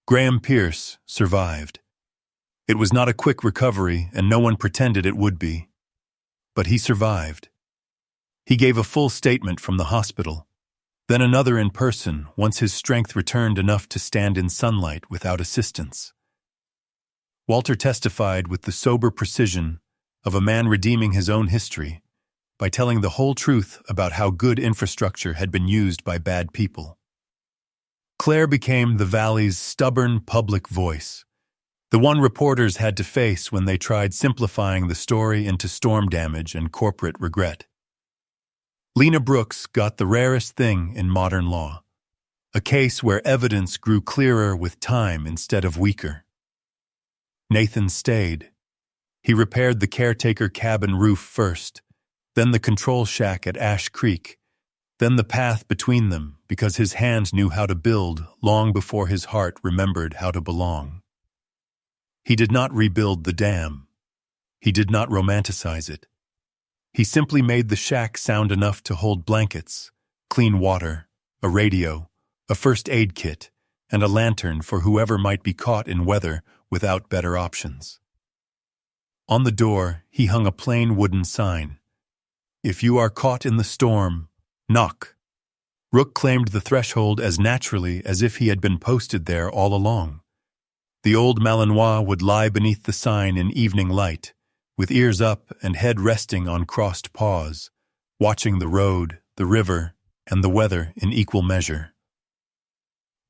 Graham Pierce survived. It was not a quick recovery, and no one pretended it would be. But he survived. He gave a full statement from the hospital, then another in person once his strength returned enough to stand in sunlight without assistance. Walter testified with the sober precision of a man redeeming his own history by telling the whole truth about how good infrastructure had been used by bad people. Claire became the Valley's stubborn public voice, the one reporters had to face when they tried simplifying the story into storm damage and corporate regret. Lena Brooks got the rarest thing in modern law, a case where evidence grew clearer with time instead of weaker. Nathan stayed. He repaired the caretaker cabin roof first, then the control shack at Ash Creek, then the path between them because his hand knew how to build long before his heart remembered how to belong. He did not rebuild the dam. He did not romanticize it. He simply made the shack sound enough to hold blankets, clean water, a radio, a first aid kit, and a lantern for whoever might be caught in weather without better options. On the door, he hung a plain wooden sign. If you are caught in the storm, knock. Rook claimed the threshold as naturally as if he had been posted there all along. The old Malinois would lie beneath the sign in evening light, with ears up and head resting on crossed paws, watching the road, the river, and the weather in equal measure.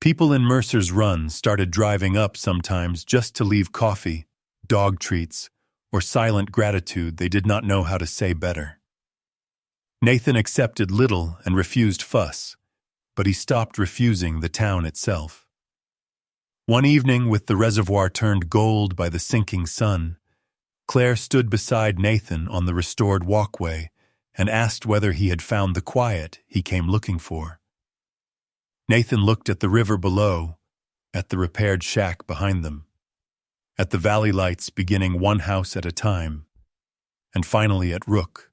People in Mercer's Run started driving up sometimes just to leave coffee, dog treats, or silent gratitude they did not know how to say better. Nathan accepted little and refused fuss, but he stopped refusing the town itself. One evening, with the reservoir turned gold by the sinking sun, Claire stood beside Nathan on the restored walkway and asked whether he had found the quiet he came looking for. Nathan looked at the river below, at the repaired shack behind them, at the valley lights beginning one house at a time, and finally at Rook,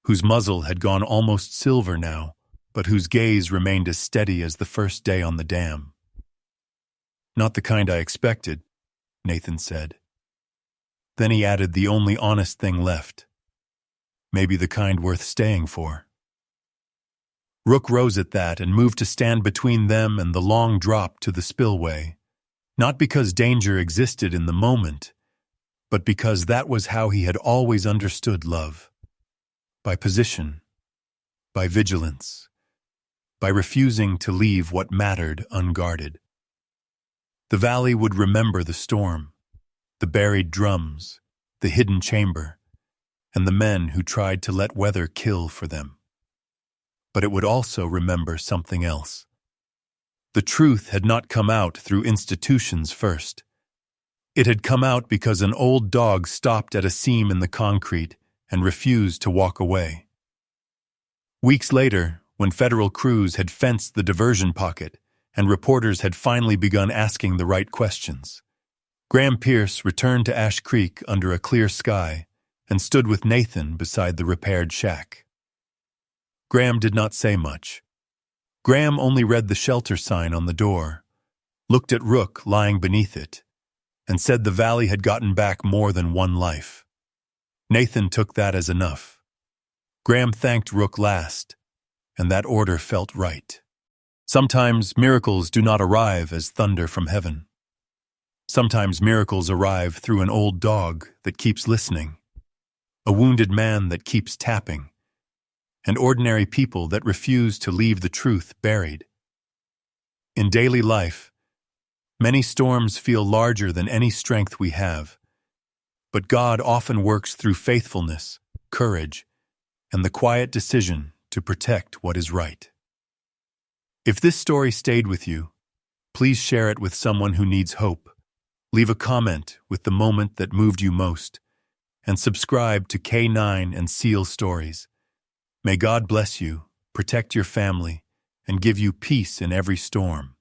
whose muzzle had gone almost silver now, but whose gaze remained as steady as the first day on the dam. "Not the kind I expected," Nathan said. Then he added the only honest thing left. "Maybe the kind worth staying for." Rook rose at that and moved to stand between them and the long drop to the spillway, not because danger existed in the moment, but because that was how he had always understood love. By position, by vigilance, by refusing to leave what mattered unguarded. The valley would remember the storm, the buried drums, the hidden chamber, and the men who tried to let weather kill for them. But it would also remember something else. The truth had not come out through institutions first. It had come out because an old dog stopped at a seam in the concrete and refused to walk away. Weeks later, when federal crews had fenced the diversion pocket and reporters had finally begun asking the right questions, Graham Pierce returned to Ash Creek under a clear sky and stood with Nathan beside the repaired shack. Graham did not say much. Graham only read the shelter sign on the door, looked at Rook lying beneath it, and said the valley had gotten back more than one life. Nathan took that as enough. Graham thanked Rook last, and that order felt right. Sometimes miracles do not arrive as thunder from heaven. Sometimes miracles arrive through an old dog that keeps listening, a wounded man that keeps tapping, and ordinary people that refuse to leave the truth buried. In daily life, many storms feel larger than any strength we have, but God often works through faithfulness, courage, and the quiet decision to protect what is right. If this story stayed with you, please share it with someone who needs hope. Leave a comment with the moment that moved you most, and subscribe to K9 and Seal Stories. May God bless you, protect your family, and give you peace in every storm.